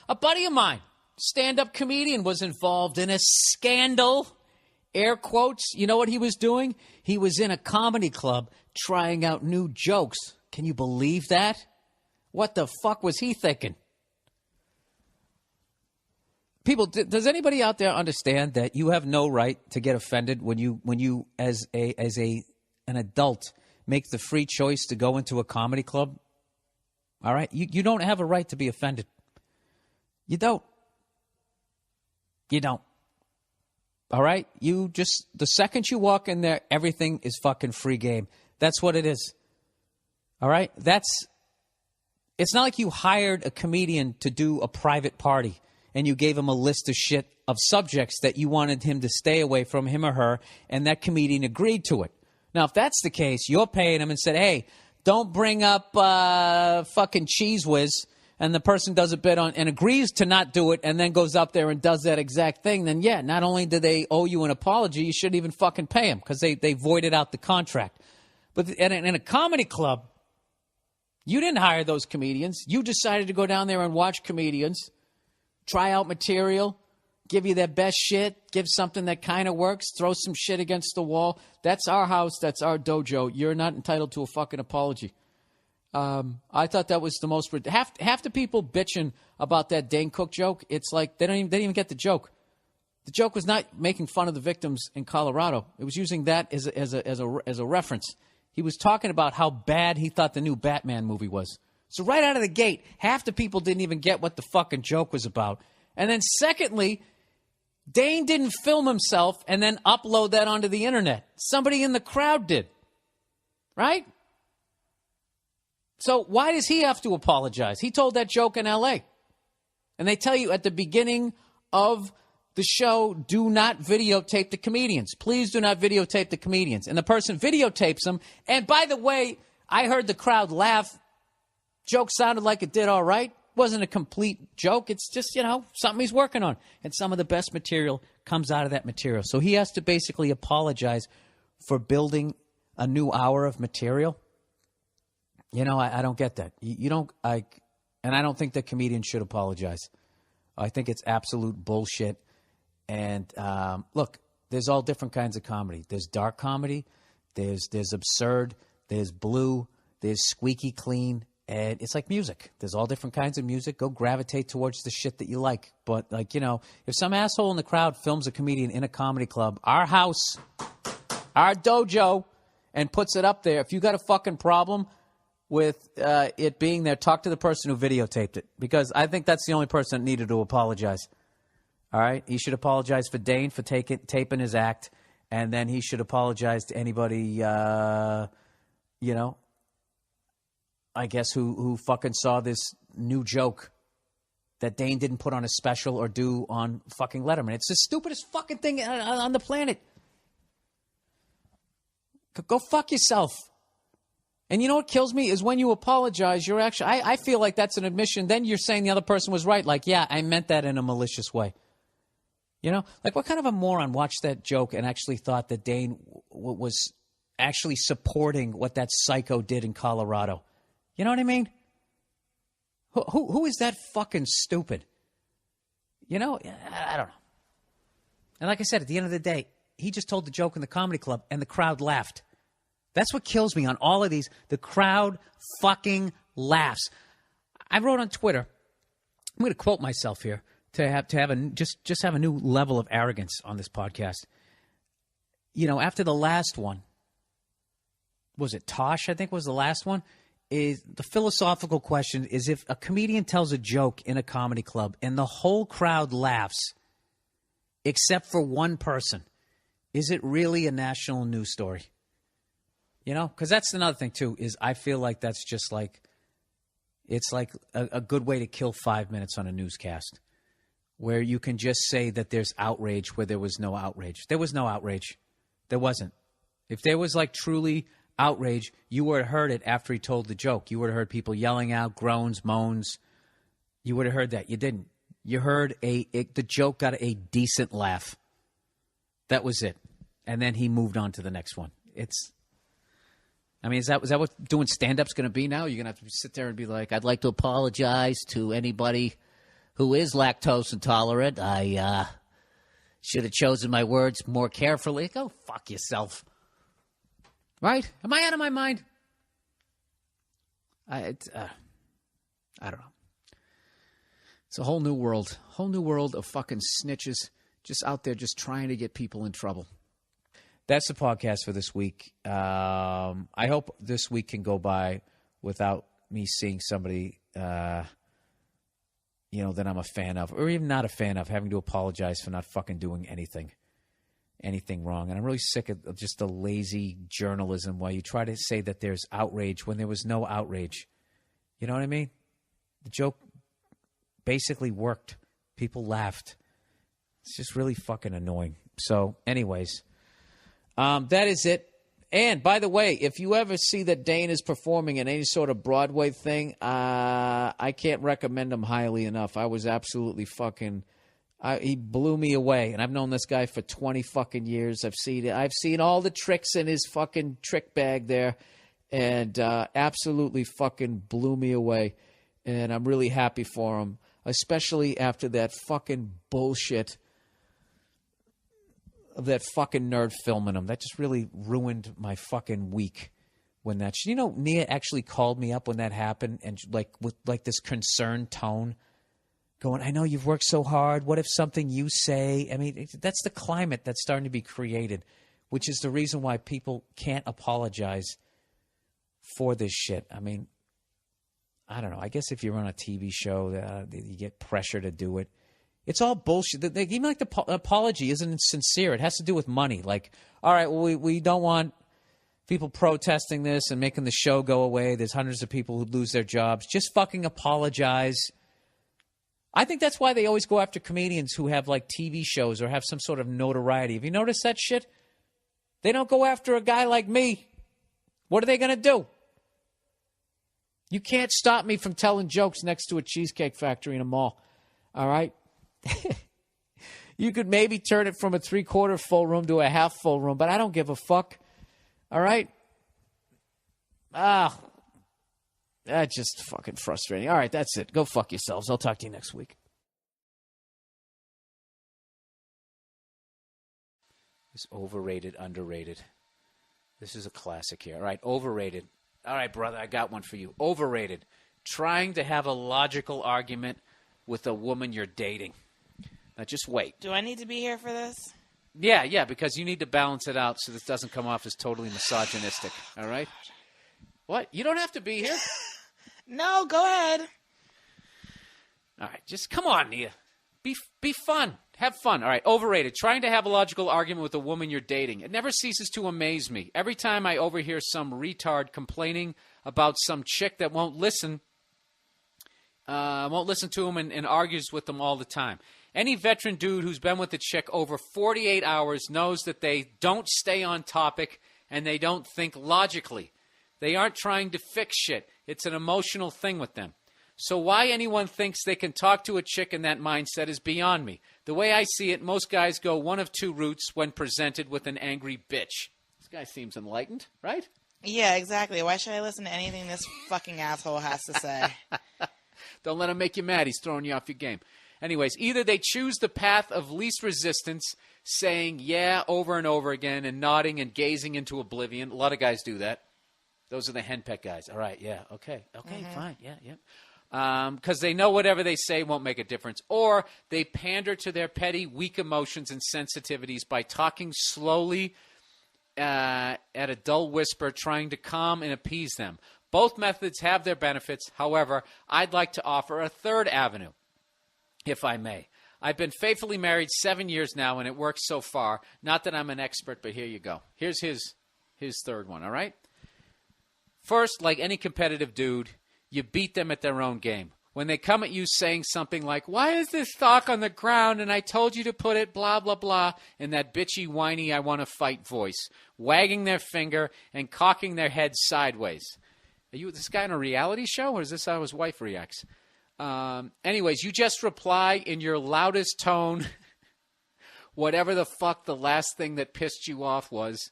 A buddy of mine, stand-up comedian, was involved in a scandal. Air quotes. You know what he was doing? He was in a comedy club trying out new jokes. Can you believe that? What the fuck was he thinking? People, does anybody out there understand that you have no right to get offended when you as an adult make the free choice to go into a comedy club? All right? You don't have a right to be offended. You don't. You don't. All right? You just, the second you walk in there, everything is fucking free game. That's what it is. All right? It's not like you hired a comedian to do a private party and you gave him a list of shit of subjects that you wanted him to stay away from, him or her, and that comedian agreed to it. Now, if that's the case, you're paying him and said, hey, don't bring up fucking Cheese Whiz, and the person does a bit on and agrees to not do it and then goes up there and does that exact thing, then yeah, not only do they owe you an apology, you shouldn't even fucking pay them because they voided out the contract. But in a comedy club, you didn't hire those comedians. You decided to go down there and watch comedians, try out material, give you their best shit, give something that kind of works, throw some shit against the wall. That's our house. That's our dojo. You're not entitled to a fucking apology. I thought that was the most... Half the people bitching about that Dane Cook joke, it's like they didn't even get the joke. The joke was not making fun of the victims in Colorado. It was using that as a reference. He was talking about how bad he thought the new Batman movie was. So right out of the gate, half the people didn't even get what the fucking joke was about. And then secondly, Dane didn't film himself and then upload that onto the internet. Somebody in the crowd did. Right? So why does he have to apologize? He told that joke in L.A. And they tell you at the beginning of the show, do not videotape the comedians. Please do not videotape the comedians. And the person videotapes them. And by the way, I heard the crowd laugh. Joke sounded like it did all right. Wasn't a complete joke. It's just, something he's working on. And some of the best material comes out of that material. So he has to basically apologize for building a new hour of material. I don't get that. And I don't think that comedians should apologize. I think it's absolute bullshit. And look, there's all different kinds of comedy. There's dark comedy. There's absurd. There's blue. There's squeaky clean. And it's like music. There's all different kinds of music. Go gravitate towards the shit that you like. But, if some asshole in the crowd films a comedian in a comedy club, our house, our dojo, and puts it up there, if you got a fucking problem with it being there, talk to the person who videotaped it. Because I think that's the only person that needed to apologize. All right? He should apologize for Dane for taping his act. And then he should apologize to anybody, I guess, who fucking saw this new joke that Dane didn't put on a special or do on fucking Letterman. It's the stupidest fucking thing on the planet. Go fuck yourself. And you know what kills me is when you apologize, you're actually... I feel like that's an admission. Then you're saying the other person was right. Like, yeah, I meant that in a malicious way. Like what kind of a moron watched that joke and actually thought that Dane was actually supporting what that psycho did in Colorado? You know what I mean? Who is that fucking stupid? I don't know. And like I said, at the end of the day, he just told the joke in the comedy club and the crowd laughed. That's what kills me on all of these. The crowd fucking laughs. I wrote on Twitter, I'm going to quote myself here to have just have a new level of arrogance on this podcast. After the last one, was it Tosh, I think was the last one? Is the philosophical question is if a comedian tells a joke in a comedy club and the whole crowd laughs except for one person, is it really a national news story? Because that's another thing, too, is I feel like that's just like, it's like a good way to kill 5 minutes on a newscast where you can just say that there's outrage where there was no outrage. There was no outrage. There wasn't. If there was like truly outrage, you would have heard it after he told the joke. You would have heard people yelling out, groans, moans. You would have heard that. You didn't. You heard the joke got a decent laugh. That was it. And then he moved on to the next one. Is that what doing stand-up's going to be now? You're going to have to sit there and be like, I'd like to apologize to anybody who is lactose intolerant. I should have chosen my words more carefully. Go fuck yourself. Right? Am I out of my mind? I don't know. It's a whole new world. Whole new world of fucking snitches just out there just trying to get people in trouble. That's the podcast for this week. I hope this week can go by without me seeing somebody, that I'm a fan of, or even not a fan of, having to apologize for not fucking doing anything wrong. And I'm really sick of just the lazy journalism where you try to say that there's outrage when there was no outrage. You know what I mean? The joke basically worked. People laughed. It's just really fucking annoying. So, anyways, that is it. And, by the way, if you ever see that Dane is performing in any sort of Broadway thing, I can't recommend him highly enough. I was absolutely fucking... he blew me away, and I've known this guy for 20 fucking years. I've seen all the tricks in his fucking trick bag there, and absolutely fucking blew me away. And I'm really happy for him, especially after that fucking bullshit of that fucking nerd filming him. That just really ruined my fucking week. When that, Nia actually called me up when that happened, and with this concerned tone, going, I know you've worked so hard. What if something you say? I mean, that's the climate that's starting to be created, which is the reason why people can't apologize for this shit. I mean, I don't know. I guess if you're on a TV show, you get pressure to do it. It's all bullshit. Even like the apology isn't sincere. It has to do with money. Like, all right, well, we don't want people protesting this and making the show go away. There's hundreds of people who lose their jobs. Just fucking apologize. I think that's why they always go after comedians who have like TV shows or have some sort of notoriety. Have you noticed that shit? They don't go after a guy like me. What are they going to do? You can't stop me from telling jokes next to a cheesecake factory in a mall. All right? You could maybe turn it from a 3/4 full room to a half full room, but I don't give a fuck. All right? That's just fucking frustrating. All right, that's it. Go fuck yourselves. I'll talk to you next week. It's overrated, underrated. This is a classic here. All right, overrated. All right, brother, I got one for you. Overrated. Trying to have a logical argument with a woman you're dating. Now, just wait. Do I need to be here for this? Yeah, because you need to balance it out so this doesn't come off as totally misogynistic. All right? What? You don't have to be here? No, go ahead. All right, just come on, Nia. Be fun. Have fun. All right, overrated. Trying to have a logical argument with a woman you're dating. It never ceases to amaze me. Every time I overhear some retard complaining about some chick that won't listen to him and argues with them all the time. Any veteran dude who's been with a chick over 48 hours knows that they don't stay on topic and they don't think logically. They aren't trying to fix shit. It's an emotional thing with them. So why anyone thinks they can talk to a chick in that mindset is beyond me. The way I see it, most guys go one of two routes when presented with an angry bitch. This guy seems enlightened, right? Yeah, exactly. Why should I listen to anything this fucking asshole has to say? Don't let him make you mad. He's throwing you off your game. Anyways, either they choose the path of least resistance, saying yeah over and over again and nodding and gazing into oblivion. A lot of guys do that. Those are the henpeck guys. All right, yeah, okay, fine, yeah. Because they know whatever they say won't make a difference. Or they pander to their petty, weak emotions and sensitivities by talking slowly at a dull whisper, trying to calm and appease them. Both methods have their benefits. However, I'd like to offer a third avenue, if I may. I've been faithfully married 7 years now, and it works so far. Not that I'm an expert, but here you go. Here's his third one, all right? First, like any competitive dude, you beat them at their own game. When they come at you saying something like, why is this sock on the ground and I told you to put it blah, blah, blah, in that bitchy, whiny, I want to fight voice, wagging their finger and cocking their head sideways. Are you this guy on a reality show, or is this how his wife reacts? Anyways, you just reply in your loudest tone, whatever the fuck the last thing that pissed you off was.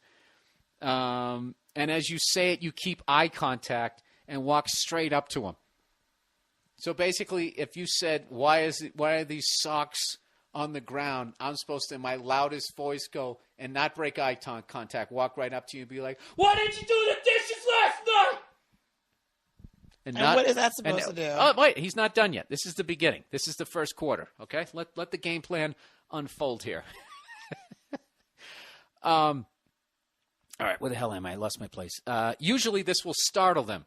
And as you say it, you keep eye contact and walk straight up to him. So basically, if you said, why are these socks on the ground, I'm supposed to, in my loudest voice, go and not break eye contact, walk right up to you and be like, why didn't you do the dishes last night? And what is that supposed to do? Oh, wait, he's not done yet. This is the beginning. This is the first quarter, okay? Let the game plan unfold here. All right, where the hell am I? I lost my place. Usually this will startle them.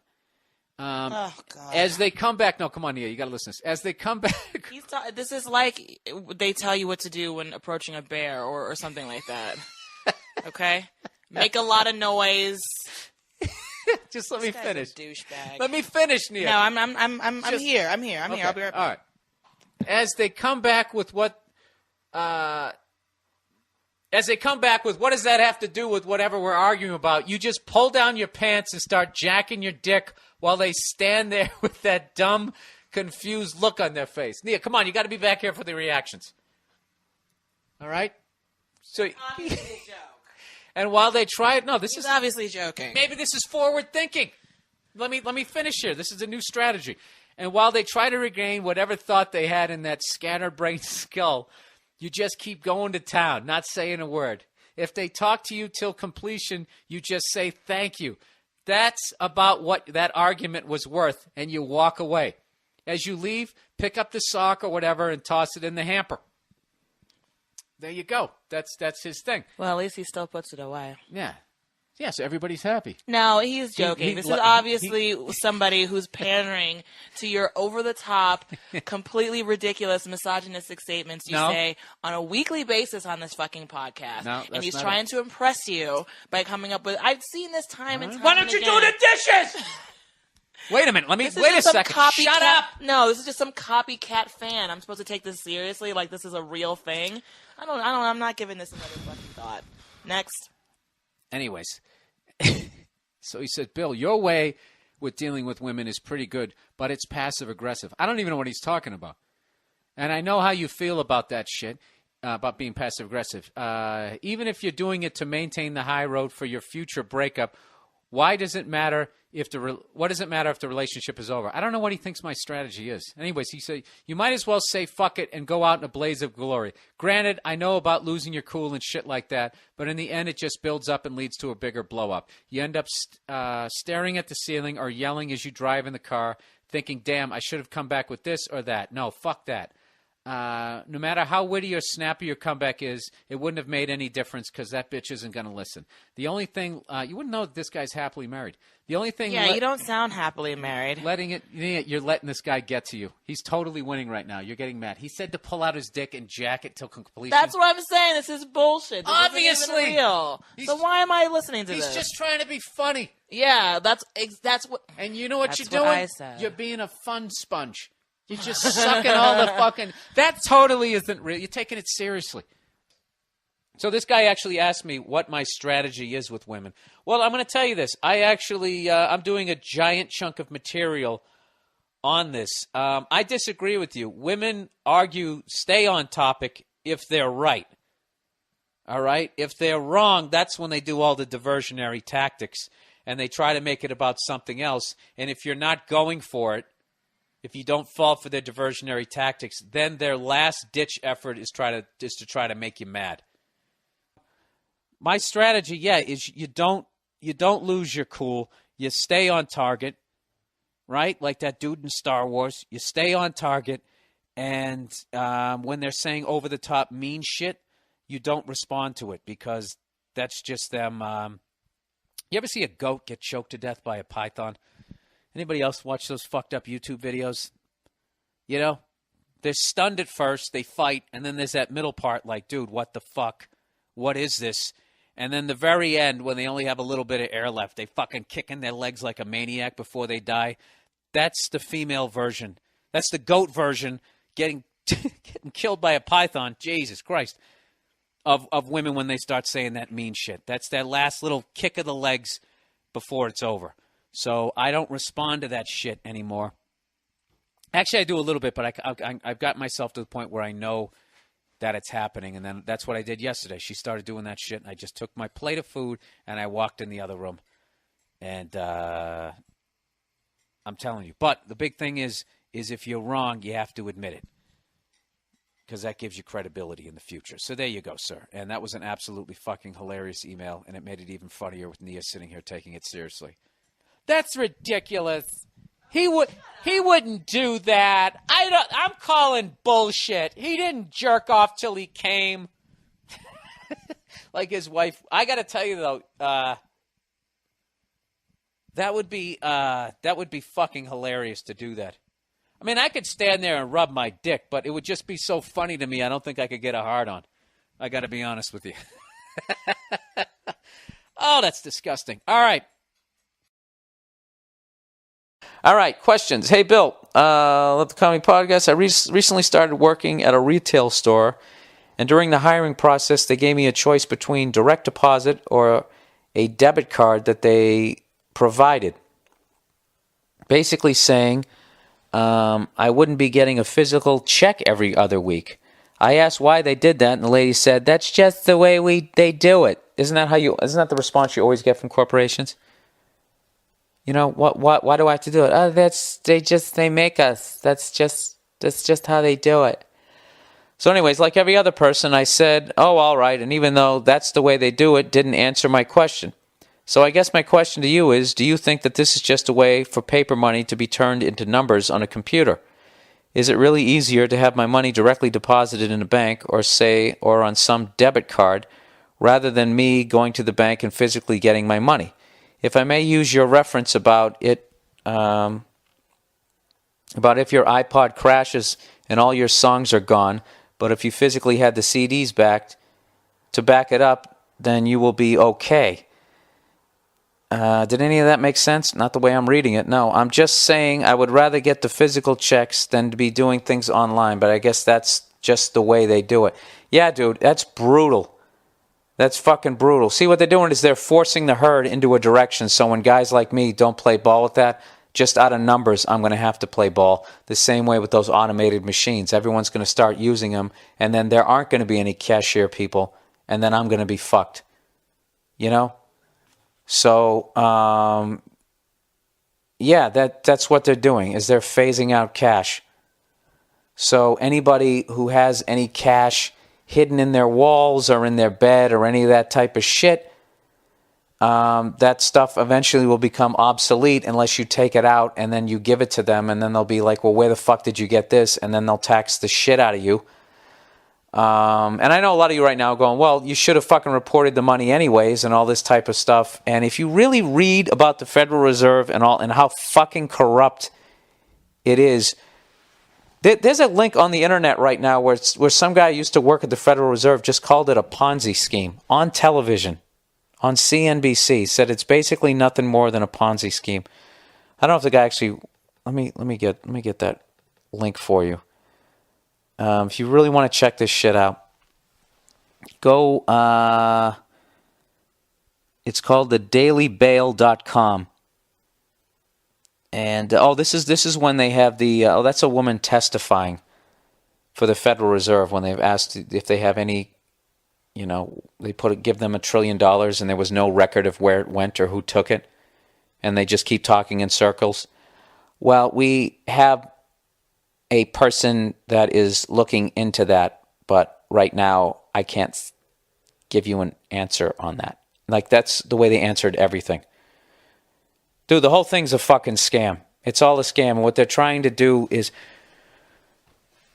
Oh, God. As they come back. No, come on, Nia. You got to listen to this. As they come back. This is like they tell you what to do when approaching a bear or something like that. Okay? Make a lot of noise. Just let me finish. Douchebag. Let me finish, Nia. No, I'm here. I'm here. Okay. I'll be right back. All right. As they come back with what does that have to do with whatever we're arguing about? You just pull down your pants and start jacking your dick while they stand there with that dumb, confused look on their face. Nia, come on, you got to be back here for the reactions. All right? So, Obviously a joke. and while they try it, no, this He's is obviously joking. maybe this is forward thinking. Let me finish here. This is a new strategy. And while they try to regain whatever thought they had in that scatterbrained skull, you just keep going to town, not saying a word. If they talk to you till completion, you just say thank you. That's about what that argument was worth, and you walk away. As you leave, pick up the sock or whatever and toss it in the hamper. There you go. That's his thing. Well, at least he still puts it away. Yeah. Yeah, so everybody's happy. No, he's joking. This is obviously somebody who's pandering to your over-the-top, completely ridiculous, misogynistic statements you say on a weekly basis on this fucking podcast. No, and he's not trying to impress you by coming up with, I've seen this time and time Why don't you do the dishes? Wait a minute. Wait a second. Shut up. No, this is just some copycat fan. I'm supposed to take this seriously, like this is a real thing. I'm not giving this another fucking thought. Next. Anyways, so he said, Bill, your way with dealing with women is pretty good, but it's passive-aggressive. I don't even know what he's talking about. And I know how you feel about that shit, about being passive-aggressive. Even if you're doing it to maintain the high road for your future breakup, what does it matter if the relationship is over? I don't know what he thinks my strategy is. Anyways, he said, you might as well say fuck it and go out in a blaze of glory. Granted, I know about losing your cool and shit like that, but in the end, it just builds up and leads to a bigger blow up. You end up staring at the ceiling or yelling as you drive in the car, thinking, damn, I should have come back with this or that. No, fuck that. No matter how witty or snappy your comeback is, it wouldn't have made any difference because that bitch isn't going to listen. The only thing, you wouldn't know that this guy's happily married. The only thing... Yeah, you don't sound happily married. You're letting this guy get to you. He's totally winning right now. You're getting mad. He said to pull out his dick and jack it till completion. That's what I'm saying. This is bullshit. This Obviously. isn't even real. So why am I listening to this? He's just trying to be funny. Yeah, that's what... And you know what you're That's doing? what I said. You're being a fun sponge. You're just sucking all the fucking... That totally isn't real. You're taking it seriously. So this guy actually asked me what my strategy is with women. Well, I'm going to tell you this. I'm doing a giant chunk of material on this. I disagree with you. Women stay on topic if they're right. All right? If they're wrong, that's when they do all the diversionary tactics, and they try to make it about something else. And if you're not going for it, if you don't fall for their diversionary tactics, then their last-ditch effort is to try to make you mad. My strategy, is you don't lose your cool. You stay on target, right? Like that dude in Star Wars. You stay on target, and when they're saying over-the-top mean shit, you don't respond to it because that's just them. You ever see a goat get choked to death by a python? Anybody else watch those fucked up YouTube videos? You know, they're stunned at first, they fight, and then there's that middle part like, dude, what the fuck? What is this? And then the very end, when they only have a little bit of air left, they fucking kick in their legs like a maniac before they die. That's the female version. That's the goat version getting killed by a python, Jesus Christ, of women when they start saying that mean shit. That's that last little kick of the legs before it's over. So I don't respond to that shit anymore. Actually, I do a little bit, but I've got myself to the point where I know that it's happening. And then that's what I did yesterday. She started doing that shit, and I just took my plate of food, and I walked in the other room. And I'm telling you. But the big thing is is if you're wrong, you have to admit it. Because that gives you credibility in the future. So there you go, sir. And that was an absolutely fucking hilarious email, and it made it even funnier with Nia sitting here taking it seriously. That's ridiculous. He wouldn't do that. I'm calling bullshit. He didn't jerk off till he came. Like his wife. I got to tell you though, that would be fucking hilarious to do that. I mean, I could stand there and rub my dick, but it would just be so funny to me. I don't think I could get a hard on. I got to be honest with you. Oh, that's disgusting. All right, questions. Hey, Bill, Love the Comedy Podcast. I recently started working at a retail store, and during the hiring process, they gave me a choice between direct deposit or a debit card that they provided. Basically saying I wouldn't be getting a physical check every other week. I asked why they did that, and the lady said, "That's just the way they do it." Isn't that the response you always get from corporations? You know, why do I have to do it? Oh, they make us. That's just how they do it. So anyways, like every other person, I said, "Oh, all right," and even though that's the way they do it, didn't answer my question. So I guess my question to you is, do you think that this is just a way for paper money to be turned into numbers on a computer? Is it really easier to have my money directly deposited in a bank or on some debit card rather than me going to the bank and physically getting my money? If I may use your reference about it, about if your iPod crashes and all your songs are gone, but if you physically had the CDs back it up, then you will be okay. Did any of that make sense? Not the way I'm reading it. No, I'm just saying I would rather get the physical checks than to be doing things online, but I guess that's just the way they do it. Yeah, dude, that's brutal. That's fucking brutal. See, what they're doing is they're forcing the herd into a direction, so when guys like me don't play ball with that, just out of numbers, I'm going to have to play ball. The same way with those automated machines. Everyone's going to start using them, and then there aren't going to be any cashier people, and then I'm going to be fucked. You know? So, yeah, that's what they're doing, is they're phasing out cash. So anybody who has any cash hidden in their walls or in their bed or any of that type of shit, that stuff eventually will become obsolete unless you take it out and then you give it to them, and then they'll be like, well, where the fuck did you get this? And then they'll tax the shit out of you. And I know a lot of you right now are going, well, you should have fucking reported the money anyways and all this type of stuff. And if you really read about the Federal Reserve and how fucking corrupt it is, there's a link on the internet right now where some guy used to work at the Federal Reserve just called it a Ponzi scheme on television, on CNBC, said it's basically nothing more than a Ponzi scheme. I don't know if the guy actually, let me get that link for you. If you really want to check this shit out, go, it's called thedailybail.com. And, this is when they have that's a woman testifying for the Federal Reserve when they've asked if they have any, they give them $1 trillion and there was no record of where it went or who took it. And they just keep talking in circles. Well, we have a person that is looking into that, but right now I can't give you an answer on that. Like, that's the way they answered everything. Dude, the whole thing's a fucking scam. It's all a scam. And what they're trying to do is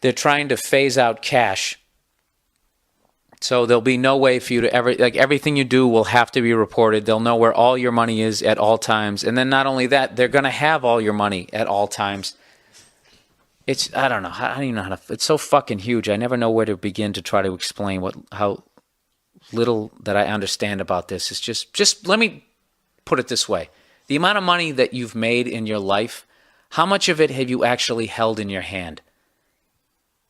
they're trying to phase out cash. So there'll be no way for you to ever, everything you do will have to be reported. They'll know where all your money is at all times. And then not only that, they're going to have all your money at all times. I don't know. I don't even know how to. It's so fucking huge. I never know where to begin to try to explain how little that I understand about this. It's just let me put it this way. The amount of money that you've made in your life, how much of it have you actually held in your hand?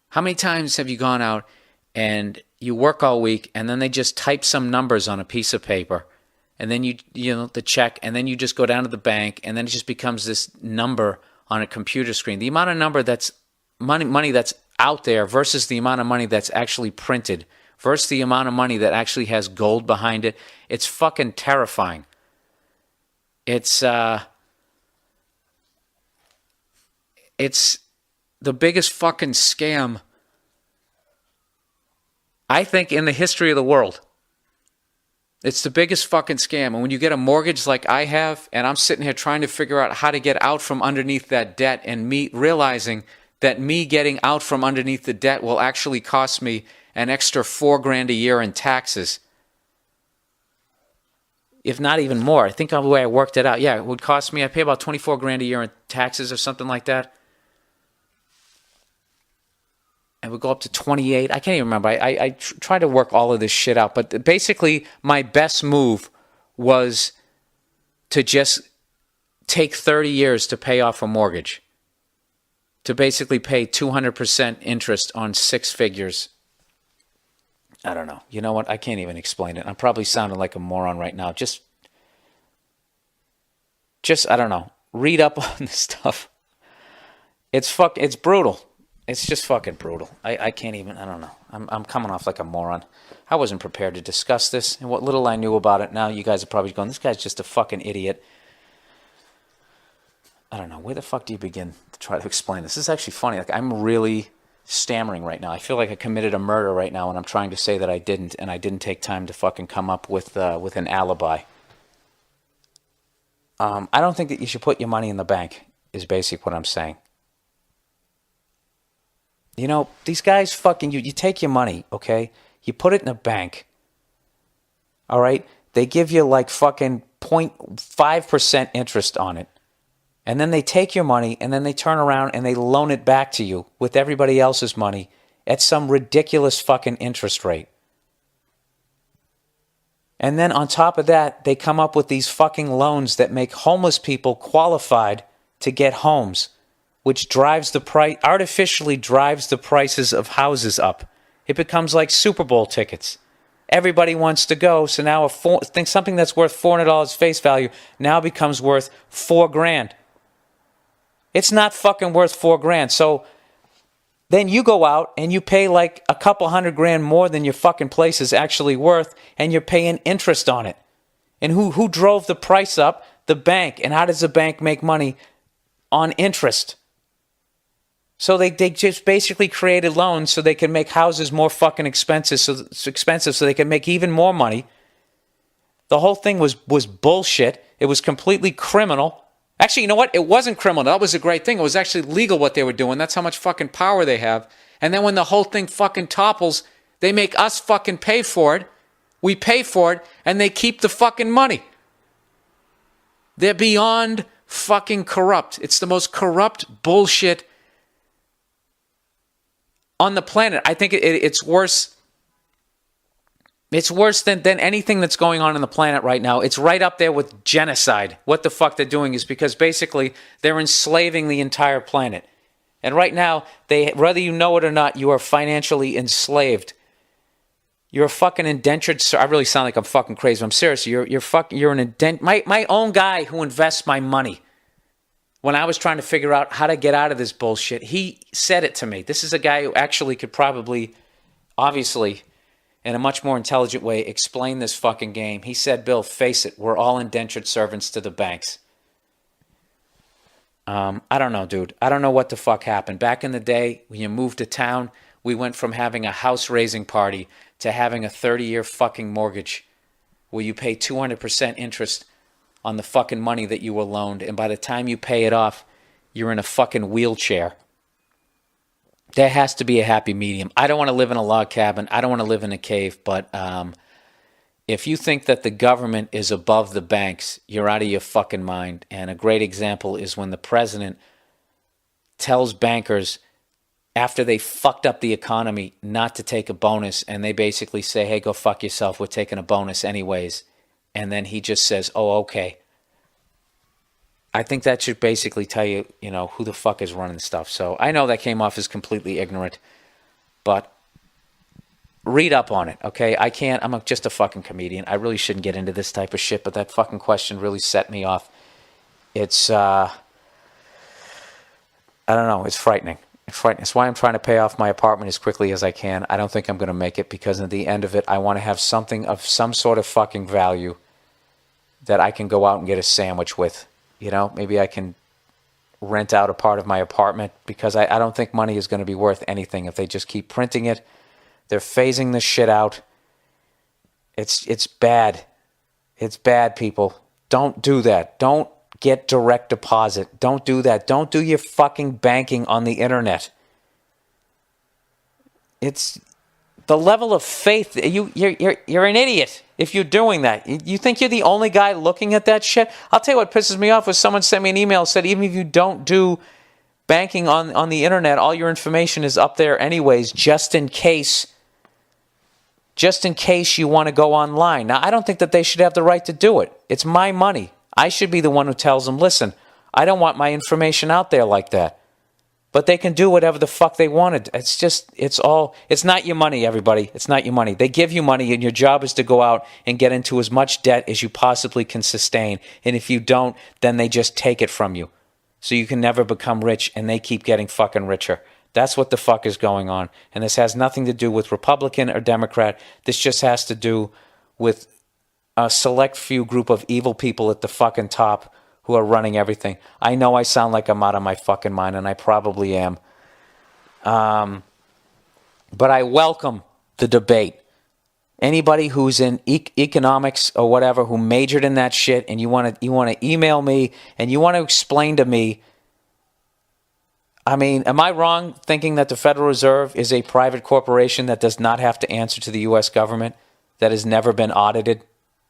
How many times have you gone out and you work all week and then they just type some numbers on a piece of paper and then the check, and then you just go down to the bank and then it just becomes this number on a computer screen. The amount of number that's money that's out there versus the amount of money that's actually printed versus the amount of money that actually has gold behind it, it's fucking terrifying. It's the biggest fucking scam, I think, in the history of the world. It's the biggest fucking scam. And when you get a mortgage like I have, and I'm sitting here trying to figure out how to get out from underneath that debt, and me realizing that me getting out from underneath the debt will actually cost me an extra $4,000 a year in taxes. If not even more. I think the way I worked it out, yeah, it would cost me, I pay about $24,000 a year in taxes or something like that. It would go up to 28. I can't even remember. I tried to work all of this shit out. But basically, my best move was to just take 30 years to pay off a mortgage. To basically pay 200% interest on 6 figures. I don't know. You know what? I can't even explain it. I'm probably sounding like a moron right now. Just I don't know. Read up on this stuff. It's brutal. It's just fucking brutal. I can't even, I don't know. I'm coming off like a moron. I wasn't prepared to discuss this. And what little I knew about it, now you guys are probably going, this guy's just a fucking idiot. I don't know. Where the fuck do you begin to try to explain this? This is actually funny. Like, I'm really stammering right now. I feel like I committed a murder right now when I'm trying to say that I didn't, and I didn't take time to fucking come up with an alibi. I don't think that you should put your money in the bank, is basically what I'm saying. You know, these guys fucking, you take your money, okay? You put it in a bank, all right? They give you like fucking 0.5% interest on it. And then they take your money and then they turn around and they loan it back to you with everybody else's money at some ridiculous fucking interest rate. And then on top of that, they come up with these fucking loans that make homeless people qualified to get homes, which drives the price, artificially drives the prices of houses up. It becomes like Super Bowl tickets. Everybody wants to go, so now something that's worth $400 face value now becomes worth $4,000. It's not fucking worth $4,000. So then you go out and you pay like a couple $100,000 more than your fucking place is actually worth, and you're paying interest on it. And who drove the price up? The bank. And how does the bank make money? On interest. So they just basically created loans so they can make houses more fucking expensive, so they can make even more money. The whole thing was bullshit. It was completely criminal. Actually, you know what? It wasn't criminal. That was a great thing. It was actually legal what they were doing. That's how much fucking power they have. And then when the whole thing fucking topples, they make us fucking pay for it. We pay for it, and they keep the fucking money. They're beyond fucking corrupt. It's the most corrupt bullshit on the planet. I think it's worse. It's worse than anything that's going on the planet right now. It's right up there with genocide. What the fuck they're doing is because basically they're enslaving the entire planet. And right now, whether you know it or not, you are financially enslaved. You're a fucking indentured. I really sound like I'm fucking crazy. I'm serious. You're an indent. My own guy who invests my money. When I was trying to figure out how to get out of this bullshit, he said it to me. This is a guy who actually could probably, obviously, in a much more intelligent way, explain this fucking game. He said, Bill, face it, we're all indentured servants to the banks. I don't know, dude. I don't know what the fuck happened. Back in the day, when you moved to town, we went from having a house raising party to having a 30-year fucking mortgage where you pay 200% interest on the fucking money that you were loaned, and by the time you pay it off, you're in a fucking wheelchair. There has to be a happy medium. I don't want to live in a log cabin. I don't want to live in a cave, but if you think that the government is above the banks, you're out of your fucking mind. And a great example is when the president tells bankers, after they fucked up the economy, not to take a bonus, and they basically say, hey, go fuck yourself, we're taking a bonus anyways. And then he just says, oh, okay. I think that should basically tell you, who the fuck is running stuff. So I know that came off as completely ignorant, but read up on it, okay? I'm just a fucking comedian. I really shouldn't get into this type of shit, but that fucking question really set me off. It's, I don't know, it's frightening. It's frightening. It's why I'm trying to pay off my apartment as quickly as I can. I don't think I'm going to make it because at the end of it, I want to have something of some sort of fucking value that I can go out and get a sandwich with. Maybe I can rent out a part of my apartment because I don't think money is going to be worth anything if they just keep printing it. They're phasing this shit out. It's bad. It's bad, people. Don't do that. Don't get direct deposit. Don't do that. Don't do your fucking banking on the internet. It's the level of faith. You're an idiot if you're doing that. You think you're the only guy looking at that shit? I'll tell you what pisses me off was someone sent me an email and said even if you don't do banking on the internet, all your information is up there anyways, just in case you want to go online. Now, I don't think that they should have the right to do it. It's my money. I should be the one who tells them, listen, I don't want my information out there like that. But they can do whatever the fuck they wanted. It's not your money, everybody. It's not your money. They give you money, and your job is to go out and get into as much debt as you possibly can sustain. And if you don't, then they just take it from you. So you can never become rich, and they keep getting fucking richer. That's what the fuck is going on. And this has nothing to do with Republican or Democrat. This just has to do with a select few group of evil people at the fucking top who are running everything. I know I sound like I'm out of my fucking mind, and I probably am. But I welcome the debate. Anybody who's in economics or whatever who majored in that shit, and you want to email me and you want to explain to me. I mean, am I wrong thinking that the Federal Reserve is a private corporation that does not have to answer to the U.S. government, that has never been audited?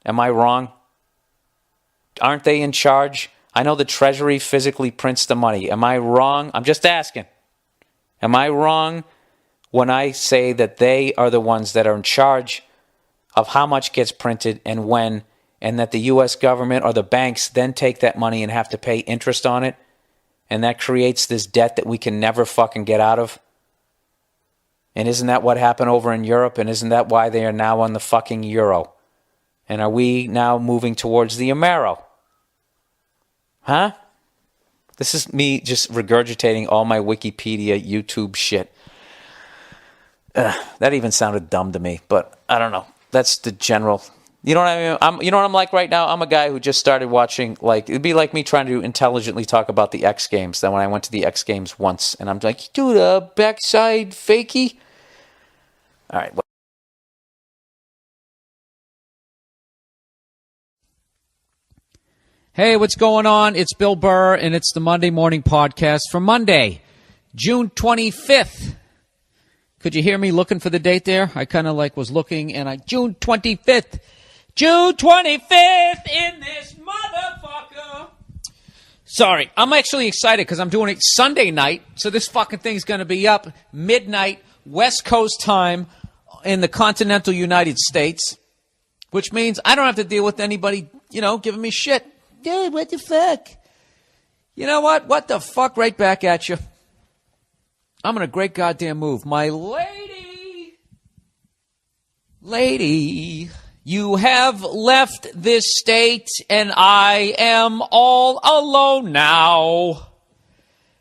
Am I wrong? Aren't they in charge? I know the Treasury physically prints the money. Am I wrong? I'm just asking. Am I wrong when I say that they are the ones that are in charge of how much gets printed and when, and that the U.S. government or the banks then take that money and have to pay interest on it? And that creates this debt that we can never fucking get out of? And isn't that what happened over in Europe? And isn't that why they are now on the fucking euro? And are we now moving towards the Amero? Huh? This is me just regurgitating all my Wikipedia, YouTube shit. That even sounded dumb to me, but I don't know. That's the general. You know what I mean? You know what I'm like right now? I'm a guy who just started watching, like, it'd be like me trying to intelligently talk about the X Games. Then when I went to the X Games once, and I'm like, dude, a backside fakie? All right. Hey, what's going on? It's Bill Burr, and it's the Monday Morning Podcast for Monday, June 25th. Could you hear me looking for the date there? I kind of was looking, and June 25th. June 25th in this motherfucker. Sorry, I'm actually excited because I'm doing it Sunday night, so this fucking thing's going to be up midnight, West Coast time in the continental United States, which means I don't have to deal with anybody, giving me shit. Dude, what the fuck? You know what? What the fuck? Right back at you. I'm in a great goddamn move. My lady, you have left this state, and I am all alone now.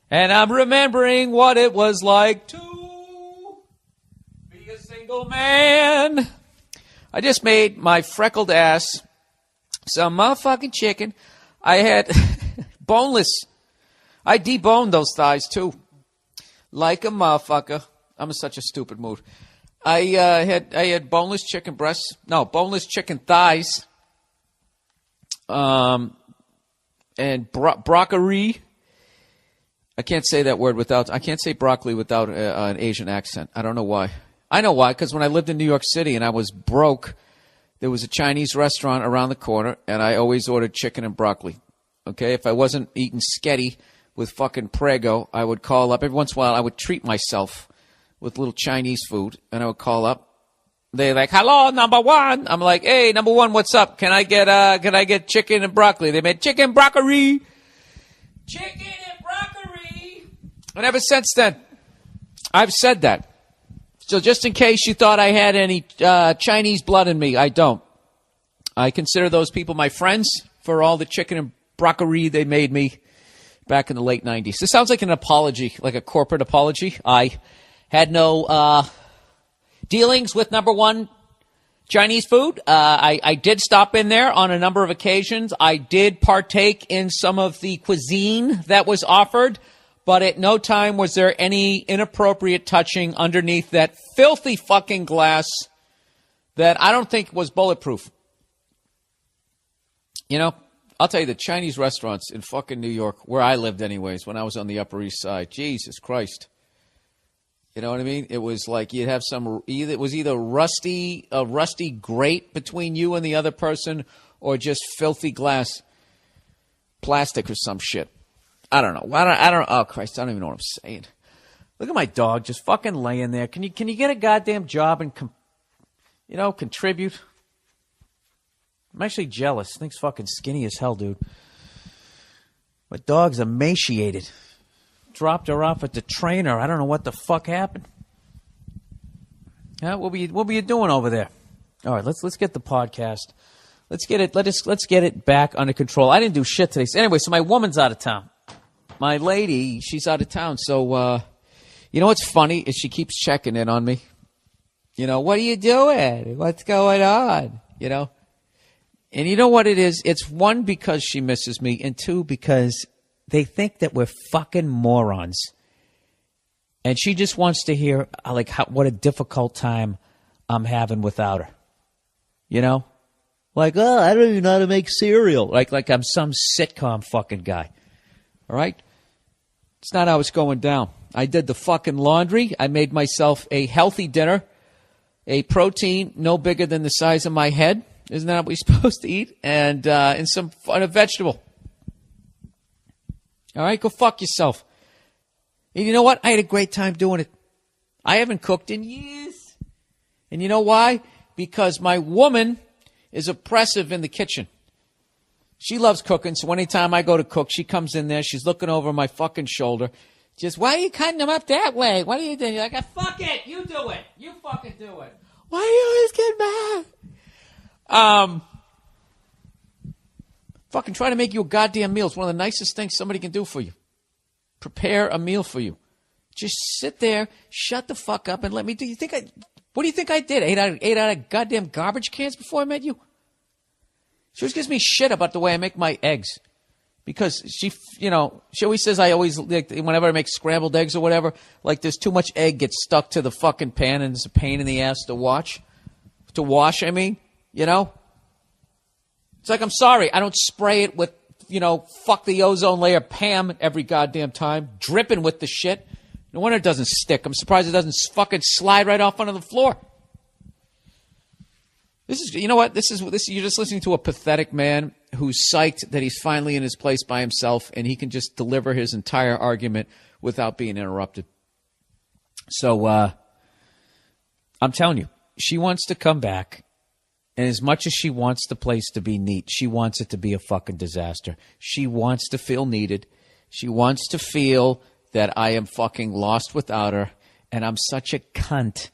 And I'm remembering what it was like to be a single man. I just made my freckled ass some motherfucking chicken. I had boneless. I deboned those thighs, too. Like a motherfucker. I'm in such a stupid mood. I had boneless chicken breasts. No, boneless chicken thighs. And broccoli. I can't say that word I can't say broccoli without an Asian accent. I don't know why. I know why, because when I lived in New York City and I was broke, there was a Chinese restaurant around the corner, and I always ordered chicken and broccoli. Okay? If I wasn't eating sketty with fucking Prego, I would call up. Every once in a while, I would treat myself with little Chinese food, and I would call up. They're like, hello, number one. I'm like, hey, number one, what's up? Can I get chicken and broccoli? They made chicken broccoli. Chicken and broccoli. And ever since then, I've said that. So just in case you thought I had any Chinese blood in me, I don't. I consider those people my friends for all the chicken and broccoli they made me back in the late 90s. This sounds like an apology, like a corporate apology. I had no dealings with number one Chinese food, I did stop in there on a number of occasions. I did partake in some of the cuisine that was offered, but at no time was there any inappropriate touching underneath that filthy fucking glass that I don't think was bulletproof. You know, I'll tell you, the Chinese restaurants in fucking New York, where I lived anyways, when I was on the Upper East Side, Jesus Christ. You know what I mean? It was like you'd have it was either a rusty grate between you and the other person, or just filthy glass plastic or some shit. I don't know. I don't. Oh Christ! I don't even know what I'm saying. Look at my dog just fucking laying there. Can you get a goddamn job and contribute? I'm actually jealous. This thing's fucking skinny as hell, dude. My dog's emaciated. Dropped her off at the trainer. I don't know what the fuck happened. What were you doing over there? All right, let's get the podcast. Let's get it back under control. I didn't do shit today. So anyway, so my woman's out of town. My lady, she's out of town. So you know what's funny is she keeps checking in on me. You know, what are you doing? What's going on? You know? And you know what it is? It's one, because she misses me, and two, because they think that we're fucking morons. And she just wants to hear what a difficult time I'm having without her. You know? Like, oh, I don't even know how to make cereal. Like I'm some sitcom fucking guy. All right? It's not how it's going down. I did the fucking laundry. I made myself a healthy dinner. A protein no bigger than the size of my head. Isn't that what we're supposed to eat? And a vegetable. All right, go fuck yourself. And you know what? I had a great time doing it. I haven't cooked in years. And you know why? Because my woman is oppressive in the kitchen. She loves cooking, so anytime I go to cook, she comes in there. She's looking over my fucking shoulder. Just, why are you cutting them up that way? What are you doing? You're like, fuck it. You do it. You fucking do it. Why do you always get mad? Fucking try to make you a goddamn meal. It's one of the nicest things somebody can do for you. Prepare a meal for you. Just sit there, shut the fuck up, and let me do. What do you think I did? Ate out of goddamn garbage cans before I met you? She always gives me shit about the way I make my eggs. Because she always says whenever I make scrambled eggs or whatever, like there's too much egg gets stuck to the fucking pan and it's a pain in the ass to wash. You know? It's like, I'm sorry, I don't spray it with, fuck the ozone layer Pam every goddamn time, dripping with the shit. No wonder it doesn't stick. I'm surprised it doesn't fucking slide right off onto the floor. This is, you know what? This you're just listening to a pathetic man who's psyched that he's finally in his place by himself and he can just deliver his entire argument without being interrupted. So, I'm telling you, she wants to come back. And as much as she wants the place to be neat, she wants it to be a fucking disaster. She wants to feel needed. She wants to feel that I am fucking lost without her. And I'm such a cunt.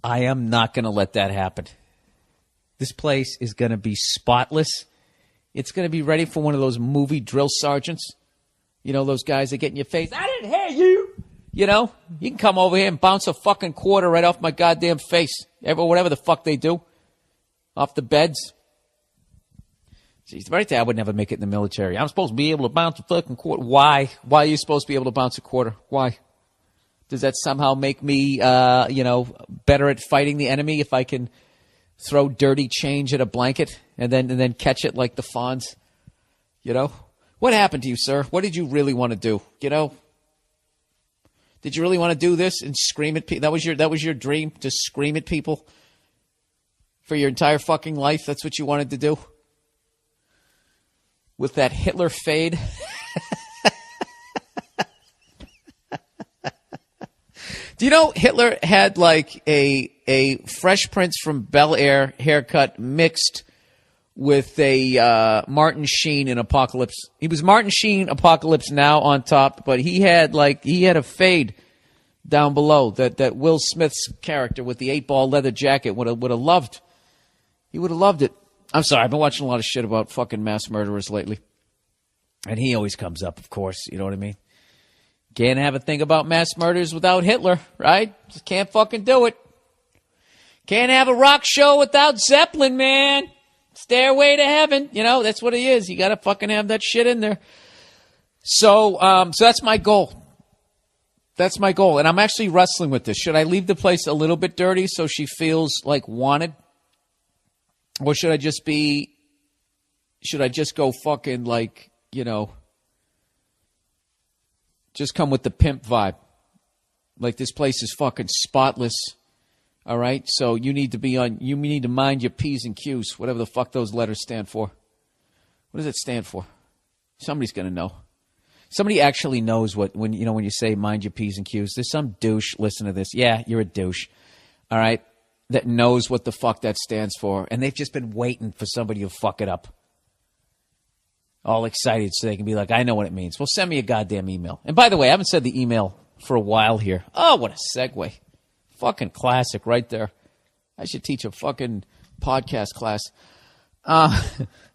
I am not going to let that happen. This place is going to be spotless. It's going to be ready for one of those movie drill sergeants. You know, those guys that get in your face. I didn't hear you. You know, you can come over here and bounce a fucking quarter right off my goddamn face. Whatever the fuck they do. Off the beds. Jeez, right there, I would never make it in the military. I'm supposed to be able to bounce a fucking quarter. Why? Why are you supposed to be able to bounce a quarter? Why? Does that somehow make me, better at fighting the enemy if I can throw dirty change at a blanket and then catch it like the Fonz? You know? What happened to you, sir? What did you really want to do? You know? Did you really want to do this and scream at people? That was your dream, to scream at people? For your entire fucking life, that's what you wanted to do? With that Hitler fade? Do you know Hitler had like a Fresh Prince from Bel-Air haircut mixed with a Martin Sheen in Apocalypse? He was Martin Sheen Apocalypse Now on top, but he had a fade down below that Will Smith's character with the 8-ball leather jacket would have loved. He would have loved it. I'm sorry, I've been watching a lot of shit about fucking mass murderers lately. And he always comes up, of course. You know what I mean? Can't have a thing about mass murders without Hitler, right? Just can't fucking do it. Can't have a rock show without Zeppelin, man. Stairway to Heaven. You know, that's what it is. You got to fucking have that shit in there. So that's my goal. That's my goal. And I'm actually wrestling with this. Should I leave the place a little bit dirty so she feels like wanted? Or should I just go fucking like, you know, just come with the pimp vibe? Like, this place is fucking spotless. All right? So you need to mind your P's and Q's, whatever the fuck those letters stand for. What does it stand for? Somebody's going to know. Somebody actually knows when you say mind your P's and Q's. There's some douche listen to this. Yeah, you're a douche. All right? That knows what the fuck that stands for. And they've just been waiting for somebody to fuck it up. All excited so they can be like, I know what it means. Well, send me a goddamn email. And by the way, I haven't said the email for a while here. Oh, what a segue. Fucking classic right there. I should teach a fucking podcast class.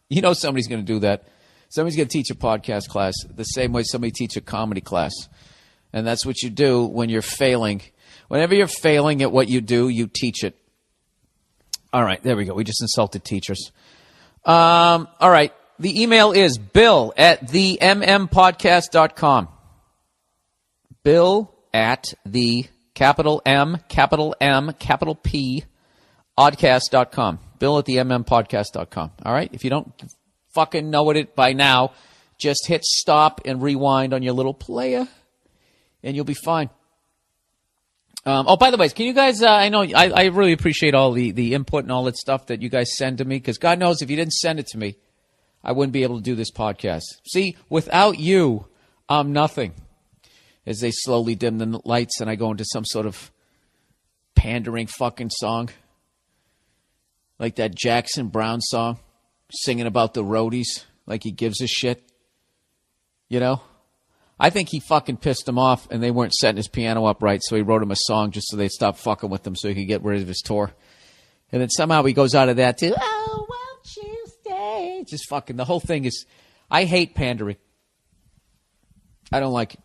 You know somebody's going to do that. Somebody's going to teach a podcast class the same way somebody teach a comedy class. And that's what you do when you're failing. Whenever you're failing at what you do, you teach it. All right, there we go. We just insulted teachers. All right. The email is bill@themmpodcast.com. Bill at the capital M, capital P, oddcast.com. Bill at the mmpodcast.com. All right? If you don't fucking know it by now, just hit stop and rewind on your little player, and you'll be fine. By the way, can you guys, I know I really appreciate all the input and all that stuff that you guys send to me, because God knows if you didn't send it to me, I wouldn't be able to do this podcast. See, without you, I'm nothing. As they slowly dim the lights and I go into some sort of pandering fucking song. Like that Jackson Brown song, singing about the roadies, like he gives a shit. You know? I think he fucking pissed him off and they weren't setting his piano up right, so he wrote him a song just so they'd stop fucking with him so he could get rid of his tour. And then somehow he goes out of that to, oh, won't you stay? Just fucking, the whole thing is, I hate pandering. I don't like it.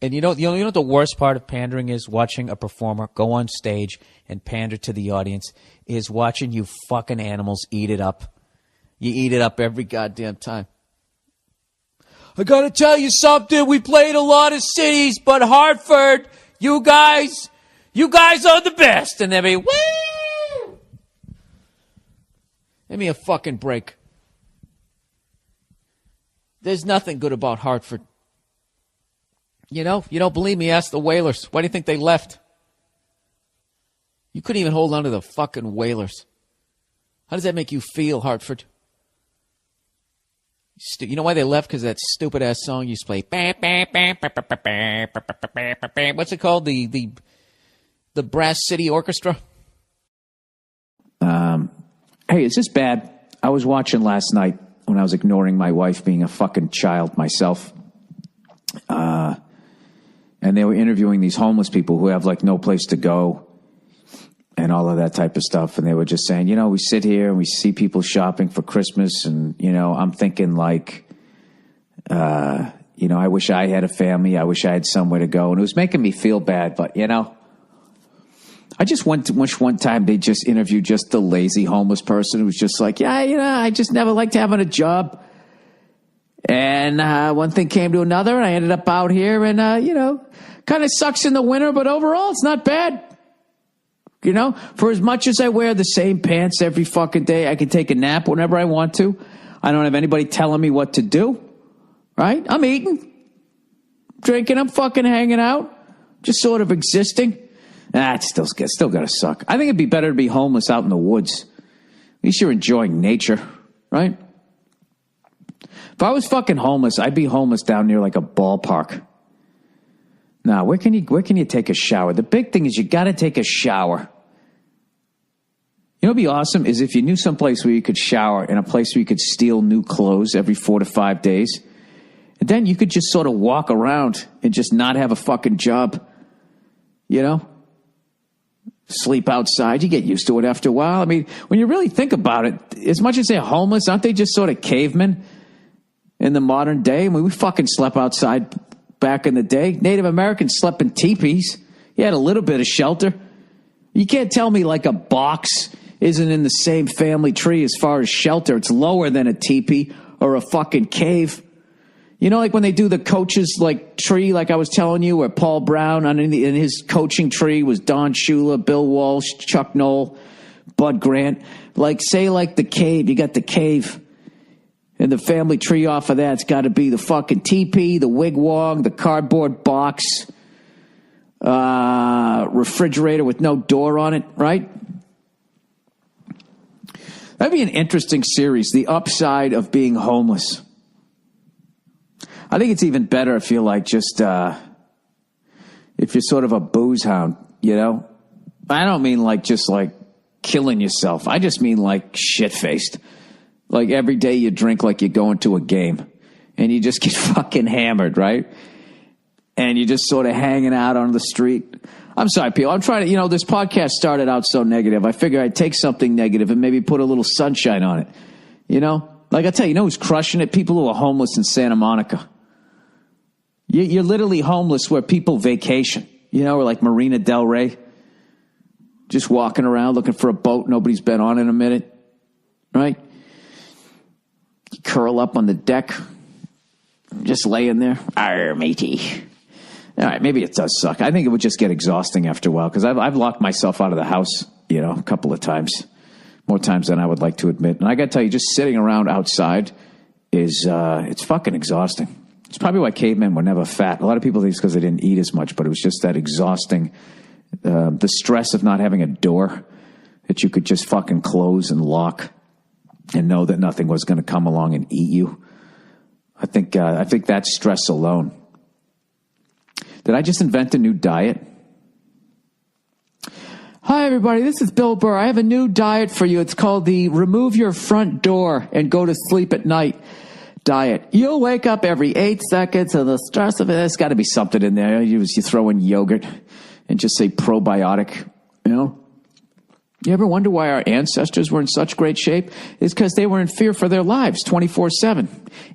And you know what the worst part of pandering is? Watching a performer go on stage and pander to the audience is watching you fucking animals eat it up. You eat it up every goddamn time. I gotta tell you something. We played a lot of cities, but Hartford, you guys are the best. And they'll be, woo! Give me a fucking break. There's nothing good about Hartford. You know, you don't believe me, ask the Whalers. Why do you think they left? You couldn't even hold on to the fucking Whalers. How does that make you feel, Hartford? You know why they left? Because that stupid-ass song used to play. What's it called? The Brass City Orchestra? Hey, is this bad? I was watching last night when I was ignoring my wife being a fucking child myself. And they were interviewing these homeless people who have, like, no place to go and all of that type of stuff. And they were just saying, you know, we sit here and we see people shopping for Christmas. And, you know, I'm thinking, like, you know, I wish I had a family. I wish I had somewhere to go. And it was making me feel bad. But, you know, I just wish one time they just interviewed just the lazy homeless person who was just like, yeah, you know, I just never liked having a job. And one thing came to another, and I ended up out here, and, you know, kind of sucks in the winter, but overall it's not bad. You know, for as much as I wear the same pants every fucking day, I can take a nap whenever I want to. I don't have anybody telling me what to do, right? I'm eating, drinking, I'm fucking hanging out, just sort of existing. It's still got to suck. I think it'd be better to be homeless out in the woods. At least you're enjoying nature, right? If I was fucking homeless, I'd be homeless down near like a ballpark. Now, where can you take a shower? The big thing is you got to take a shower. You know what'd be awesome is if you knew some place where you could shower and a place where you could steal new clothes every 4 to 5 days. And then you could just sort of walk around and just not have a fucking job. You know? Sleep outside. You get used to it after a while. I mean, when you really think about it, as much as they're homeless, aren't they just sort of cavemen? In the modern day, I mean, we fucking slept outside back in the day. Native Americans slept in teepees. You had a little bit of shelter. You can't tell me like a box isn't in the same family tree as far as shelter. It's lower than a teepee or a fucking cave. You know, like when they do the coaches like tree, like I was telling you, where Paul Brown in his coaching tree was Don Shula, Bill Walsh, Chuck Knoll, Bud Grant. Like, say like the cave, you got the cave. And the family tree off of that's got to be the fucking teepee, the wigwam, the cardboard box, refrigerator with no door on it, right? That'd be an interesting series, The Upside of Being Homeless. I think it's even better if you're like just, if you're sort of a booze hound, you know? I don't mean like just like killing yourself. I just mean like shit-faced. Like every day you drink like you're going to a game and you just get fucking hammered, right? And you're just sort of hanging out on the street. I'm sorry, people. I'm trying to, this podcast started out so negative. I figure I'd take something negative and maybe put a little sunshine on it. Like I tell you, who's crushing it? People who are homeless in Santa Monica. You're literally homeless where people vacation, or like Marina Del Rey. Just walking around looking for a boat nobody's been on in a minute, right? You curl up on the deck, just laying there. Arr, matey. All right, maybe it does suck. I think it would just get exhausting after a while because I've locked myself out of the house, a couple of times, more times than I would like to admit. And I got to tell you, just sitting around outside is it's fucking exhausting. It's probably why cavemen were never fat. A lot of people think it's because they didn't eat as much, but it was just that exhausting, the stress of not having a door that you could just fucking close and lock and know that nothing was going to come along and eat you. I think that stress alone. Did I just invent a new diet? Hi, everybody. This is Bill Burr. I have a new diet for you. It's called the remove your front door and go to sleep at night diet. You'll wake up every 8 seconds and the stress of it. There's got to be something in there. You throw in yogurt and just say probiotic, You ever wonder why our ancestors were in such great shape? It's because they were in fear for their lives 24/7.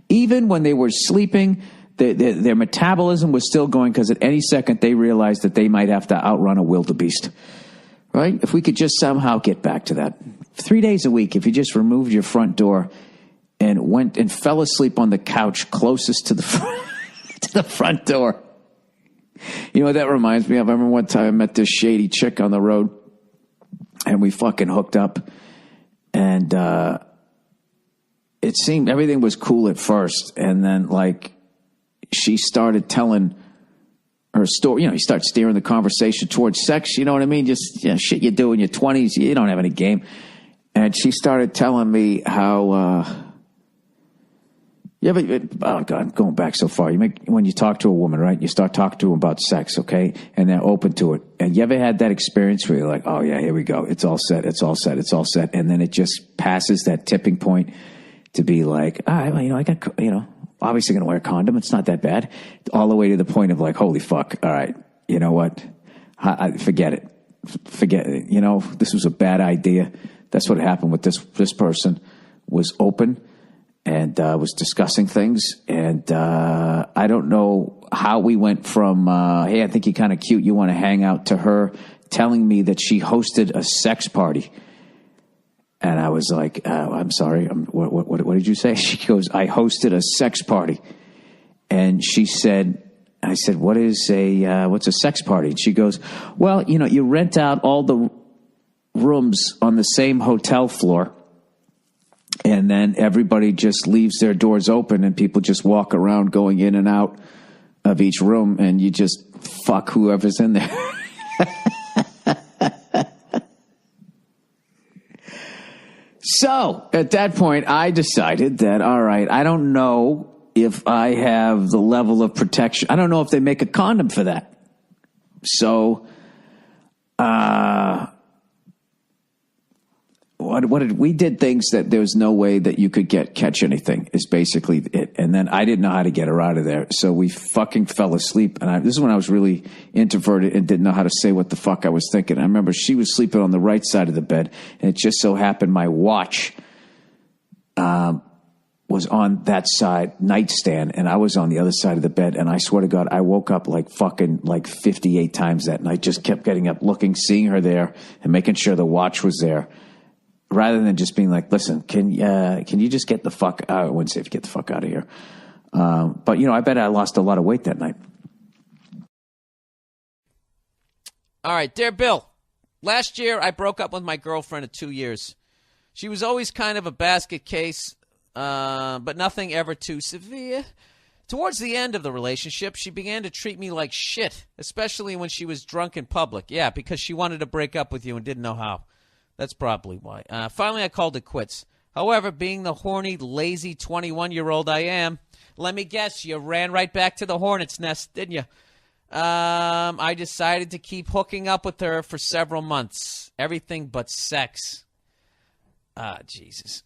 Even when they were sleeping, their metabolism was still going because at any second they realized that they might have to outrun a wildebeest. Right? If we could just somehow get back to that. 3 days a week, if you just removed your front door and went and fell asleep on the couch closest to the front door. You know what that reminds me of? I remember one time I met this shady chick on the road. And we fucking hooked up, and it seemed everything was cool at first, and then like she started telling her story. You start steering the conversation towards sex. You know what I mean? Just shit you do in your 20s. You don't have any game. And she started telling me how. Oh God, going back so far. When you talk to a woman, right? You start talking to them about sex, okay? And they're open to it. And you ever had that experience where you're like, oh yeah, here we go. It's all set. It's all set. It's all set. And then it just passes that tipping point to be like, all right, well, I got, obviously going to wear a condom. It's not that bad. All the way to the point of like, holy fuck. All right. You know what? Forget it. Forget it. This was a bad idea. That's what happened with this person. Was open and was discussing things. And I don't know how we went from, hey, I think you're kind of cute, you want to hang out, to her telling me that she hosted a sex party. And I was like, I'm sorry, what did you say? She goes, I hosted a sex party. And she said, I said, what's a sex party? And she goes, well, you rent out all the rooms on the same hotel floor. And then everybody just leaves their doors open and people just walk around going in and out of each room and you just fuck whoever's in there. So at that point, I decided that, all right, I don't know if I have the level of protection. I don't know if they make a condom for that. So, we did things that there was no way that you could catch anything is basically it. And then I didn't know how to get her out of there. So we fucking fell asleep. And this is when I was really introverted and didn't know how to say what the fuck I was thinking. I remember she was sleeping on the right side of the bed. And it just so happened my watch, was on that side nightstand, and I was on the other side of the bed. And I swear to God, I woke up like 58 times that night. Just kept getting up, looking, seeing her there, and making sure the watch was there, rather than just being like, "Listen, can you just get the fuck out?" I wouldn't say get the fuck out of here, but I bet I lost a lot of weight that night. All right, dear Bill. Last year, I broke up with my girlfriend of 2 years. She was always kind of a basket case, but nothing ever too severe. Towards the end of the relationship, she began to treat me like shit, especially when she was drunk in public. Yeah, because she wanted to break up with you and didn't know how. That's probably why. Finally, I called it quits. However, being the horny, lazy 21-year-old I am, let me guess, you ran right back to the hornet's nest, didn't you? I decided to keep hooking up with her for several months. Everything but sex. Jesus.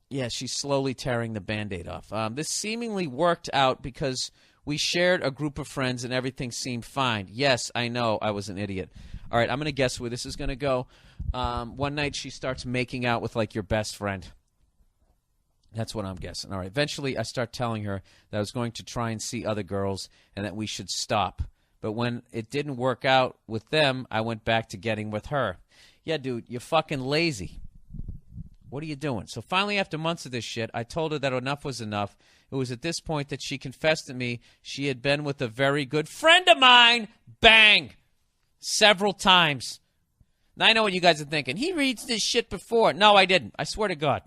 Yeah, she's slowly tearing the Band-Aid off. This seemingly worked out because we shared a group of friends and everything seemed fine. Yes, I know I was an idiot. All right, I'm going to guess where this is going to go. One night she starts making out with, your best friend. That's what I'm guessing. All right, eventually I start telling her that I was going to try and see other girls and that we should stop. But when it didn't work out with them, I went back to getting with her. Yeah, dude, you're fucking lazy. What are you doing? So finally, after months of this shit, I told her that enough was enough. It was at this point that she confessed to me she had been with a very good friend of mine. Bang! Several times. Now, I know what you guys are thinking. He reads this shit before. No, I didn't. I swear to God.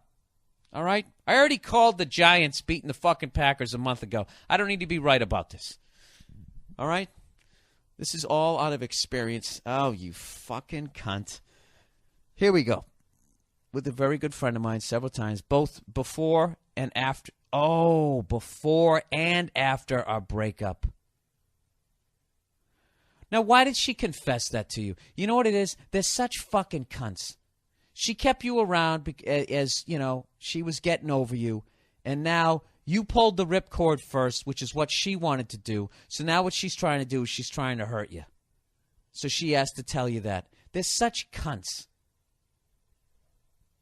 All right? I already called the Giants beating the fucking Packers a month ago. I don't need to be right about this. All right? This is all out of experience. Oh, you fucking cunt. Here we go. With a very good friend of mine several times, both before and after. Oh, before and after our breakup. Now, why did she confess that to you? You know what it is? They're such fucking cunts. She kept you around as, she was getting over you. And now you pulled the ripcord first, which is what she wanted to do. So now what she's trying to do is she's trying to hurt you. So she has to tell you that. They're such cunts.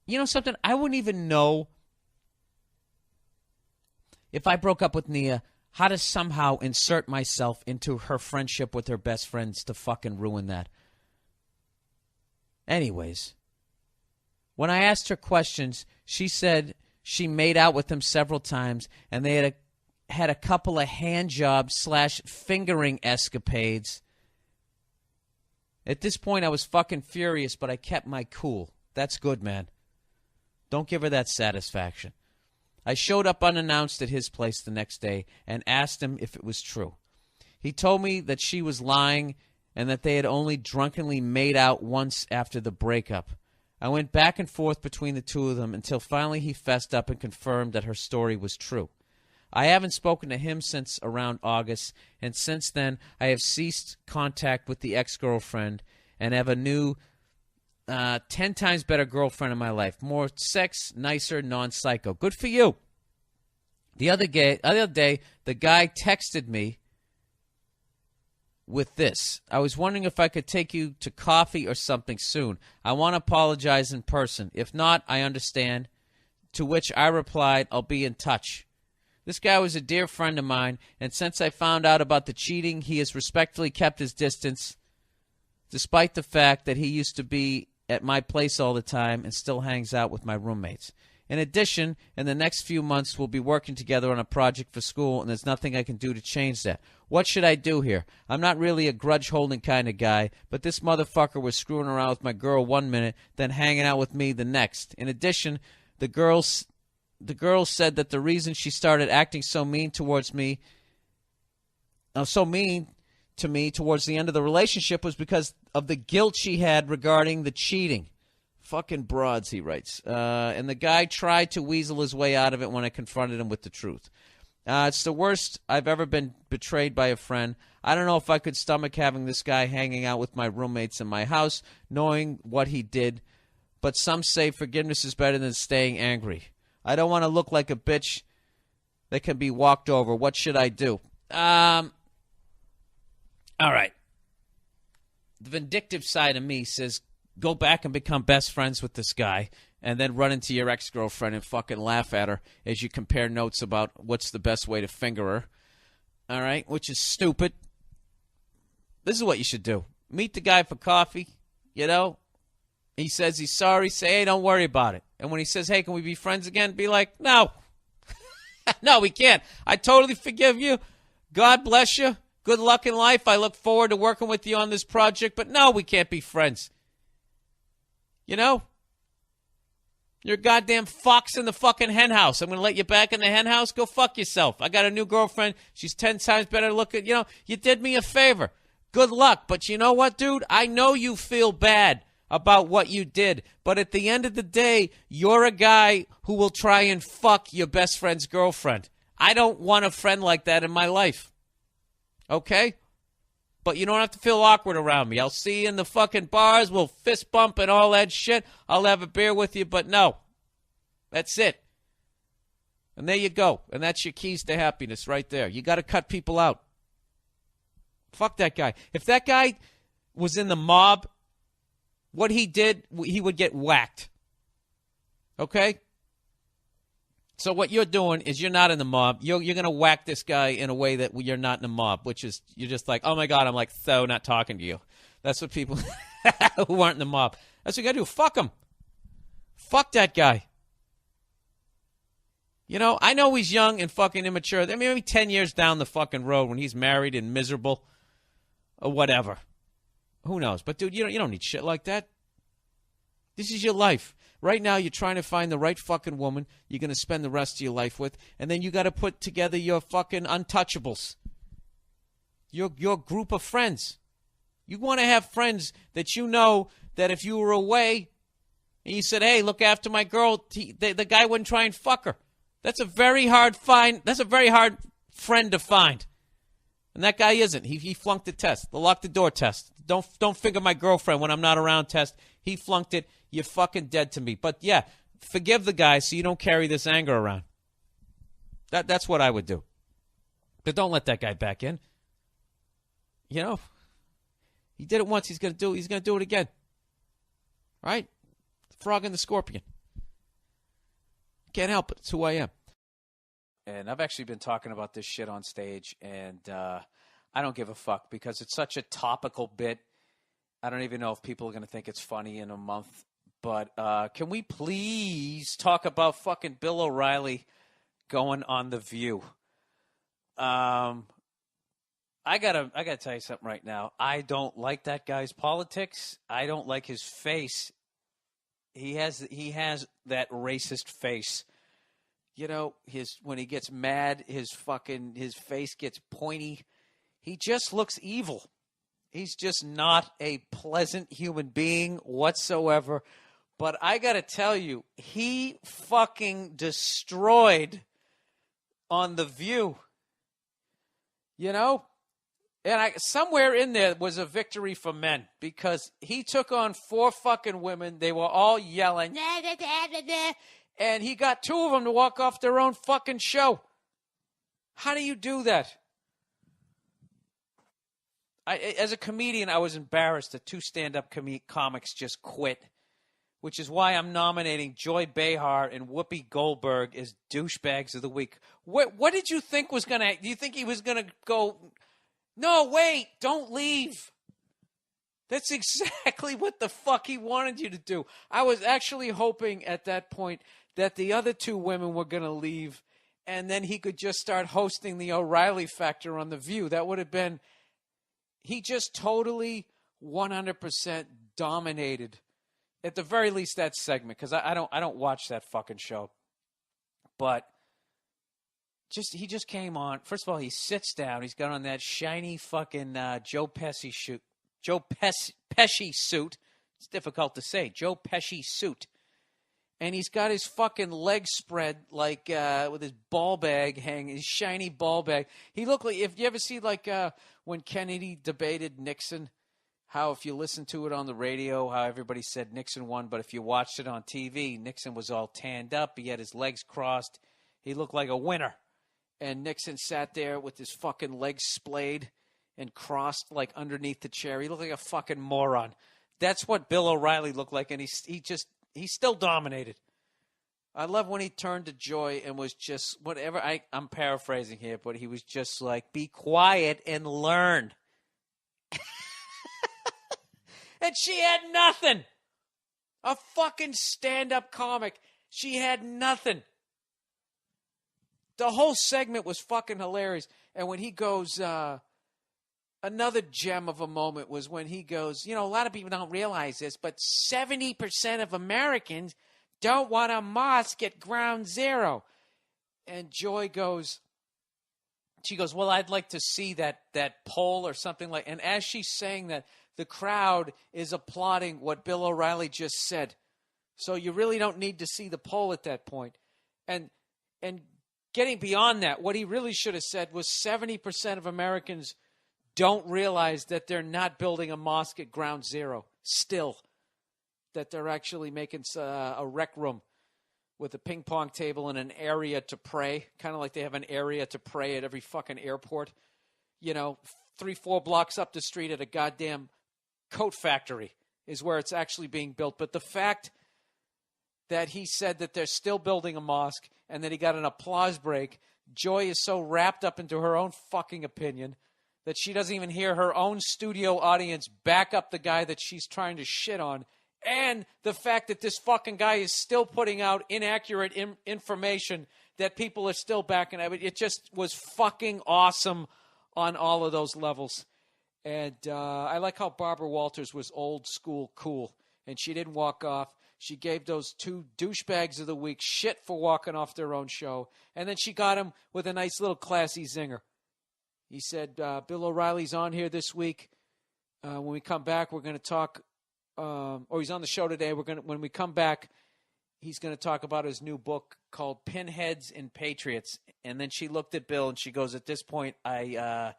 You know something? I wouldn't even know if I broke up with Nia how to somehow insert myself into her friendship with her best friends to fucking ruin that. Anyways, when I asked her questions, she said she made out with him several times and they had a couple of hand jobs / fingering escapades. At this point, I was fucking furious, but I kept my cool. That's good, man. Don't give her that satisfaction. I showed up unannounced at his place the next day and asked him if it was true. He told me that she was lying and that they had only drunkenly made out once after the breakup. I went back and forth between the two of them until finally he fessed up and confirmed that her story was true. I haven't spoken to him since around August, and since then I have ceased contact with the ex-girlfriend and have a new 10 times better girlfriend in my life. More sex, nicer, non-psycho. Good for you. The other day, the guy texted me with this. I was wondering if I could take you to coffee or something soon. I want to apologize in person. If not, I understand. To which I replied, I'll be in touch. This guy was a dear friend of mine, and since I found out about the cheating, he has respectfully kept his distance, despite the fact that he used to be at my place all the time and still hangs out with my roommates. In addition, in the next few months, we'll be working together on a project for school, and there's nothing I can do to change that. What should I do here? I'm not really a grudge-holding kind of guy, but this motherfucker was screwing around with my girl one minute, then hanging out with me the next. In addition, the girl said that the reason she started acting so mean towards me, to me towards the end of the relationship was because of the guilt she had regarding the cheating. Fucking broads, he writes. And the guy tried to weasel his way out of it when I confronted him with the truth. It's the worst I've ever been betrayed by a friend. I don't know if I could stomach having this guy hanging out with my roommates in my house, knowing what he did. But some say forgiveness is better than staying angry. I don't want to look like a bitch that can be walked over. What should I do? All right. The vindictive side of me says, go back and become best friends with this guy and then run into your ex-girlfriend and fucking laugh at her as you compare notes about what's the best way to finger her. All right? Which is stupid. This is what you should do. Meet the guy for coffee, you know? He says he's sorry. Say, hey, don't worry about it. And when he says, hey, can we be friends again? Be like, no. No, we can't. I totally forgive you. God bless you. Good luck in life. I look forward to working with you on this project. But no, we can't be friends. You know? You're a goddamn fox in the fucking hen house. I'm going to let you back in the hen house. Go fuck yourself. I got a new girlfriend. She's 10 times better looking. You know, you did me a favor. Good luck. But you know what, dude? I know you feel bad about what you did. But at the end of the day, you're a guy who will try and fuck your best friend's girlfriend. I don't want a friend like that in my life. Okay? But you don't have to feel awkward around me. I'll see you in the fucking bars. We'll fist bump and all that shit. I'll have a beer with you. But no. That's it. And there you go. And that's your keys to happiness right there. You got to cut people out. Fuck that guy. If that guy was in the mob, what he did, he would get whacked. Okay? So what you're doing is you're not in the mob. You're going to whack this guy in a way that you're not in the mob, which is you're just like, oh, my God, I'm like so not talking to you. That's what people who aren't in the mob. That's what you got to do. Fuck him. Fuck that guy. You know, I know he's young and fucking immature. I mean, maybe 10 years down the fucking road when he's married and miserable or whatever. Who knows? But, dude, you don't need shit like that. This is your life. Right now, you're trying to find the right fucking woman you're going to spend the rest of your life with, and then you got to put together your fucking untouchables. Your group of friends. You want to have friends that you know that if you were away and you said, hey, look after my girl, the guy wouldn't try and fuck her. That's a very hard find. That's a very hard friend to find. And that guy isn't. He flunked the test, the lock the door test. Don't figure my girlfriend when I'm not around test. He flunked it. You're fucking dead to me. But yeah, forgive the guy so you don't carry this anger around. That's what I would do. But don't let that guy back in. You know, he did it once. He's gonna do it again. Right? The frog and the scorpion. Can't help it. It's who I am. And I've actually been talking about this shit on stage, and I don't give a fuck because it's such a topical bit. I don't even know if people are going to think it's funny in a month. But can we please talk about fucking Bill O'Reilly going on The View? I gotta tell you something right now. I don't like that guy's politics. I don't like his face. He has that racist face. You know, when he gets mad, his face gets pointy. He just looks evil. He's just not a pleasant human being whatsoever. But I got to tell you, he fucking destroyed on The View. You know? And somewhere in there was a victory for men because he took on 4 fucking women. They were all yelling, nah, nah, nah, nah, nah. And he got 2 of them to walk off their own fucking show. How do you do that? As a comedian, I was embarrassed that 2 stand-up comics just quit, which is why I'm nominating Joy Behar and Whoopi Goldberg as douchebags of the week. What did you think was going to – do you think he was going to go, no, wait, don't leave? That's exactly what the fuck he wanted you to do. I was actually hoping at that point that the other 2 women were going to leave, and then he could just start hosting the O'Reilly Factor on The View. That would have been – he just totally 100% dominated, at the very least, that segment, because I don't watch that fucking show. But he just came on. First of all, he sits down. He's got on that shiny fucking Joe Pesci suit. It's difficult to say. Joe Pesci suit. And he's got his fucking legs spread like with his ball bag hanging, his shiny ball bag. He looked like, if you ever see like when Kennedy debated Nixon, how if you listen to it on the radio, how everybody said Nixon won, but if you watched it on TV, Nixon was all tanned up. He had his legs crossed. He looked like a winner. And Nixon sat there with his fucking legs splayed and crossed like underneath the chair. He looked like a fucking moron. That's what Bill O'Reilly looked like, and he still dominated. I love when he turned to Joy and was just whatever. I'm paraphrasing here, but he was just like, "Be quiet and learn." And she had nothing. A fucking stand-up comic. She had nothing. The whole segment was fucking hilarious. And when he goes, another gem of a moment was when he goes, a lot of people don't realize this, but 70% of Americans don't want a mosque at ground zero. And Joy goes, well, I'd like to see that poll or something like, and as she's saying that, the crowd is applauding what Bill O'Reilly just said. So you really don't need to see the poll at that point. And getting beyond that, what he really should have said was 70% of Americans don't realize that they're not building a mosque at ground zero still, that they're actually making a rec room with a ping pong table and an area to pray, kind of like they have an area to pray at every fucking airport. 3-4 blocks up the street at a goddamn coat factory is where it's actually being built. But the fact that he said that they're still building a mosque and that he got an applause break, Joy is so wrapped up into her own fucking opinion that she doesn't even hear her own studio audience back up the guy that she's trying to shit on. And the fact that this fucking guy is still putting out inaccurate information that people are still backing. It just was fucking awesome on all of those levels. And I like how Barbara Walters was old school cool. And she didn't walk off. She gave those two douchebags of the week shit for walking off their own show. And then she got him with a nice little classy zinger. He said, Bill O'Reilly's on here this week. When we come back, we're going to talk, or he's on the show today. When we come back, he's going to talk about his new book called Pinheads and Patriots. And then she looked at Bill and she goes, at this point, I'm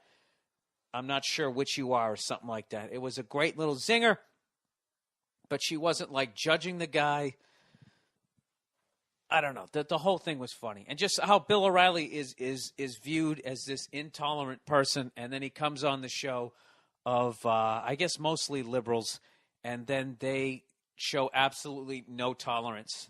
not sure which you are, or something like that. It was a great little zinger, but she wasn't like judging the guy. I don't know. The whole thing was funny. And just how Bill O'Reilly is viewed as this intolerant person, and then he comes on the show of, I guess, mostly liberals, and then they show absolutely no tolerance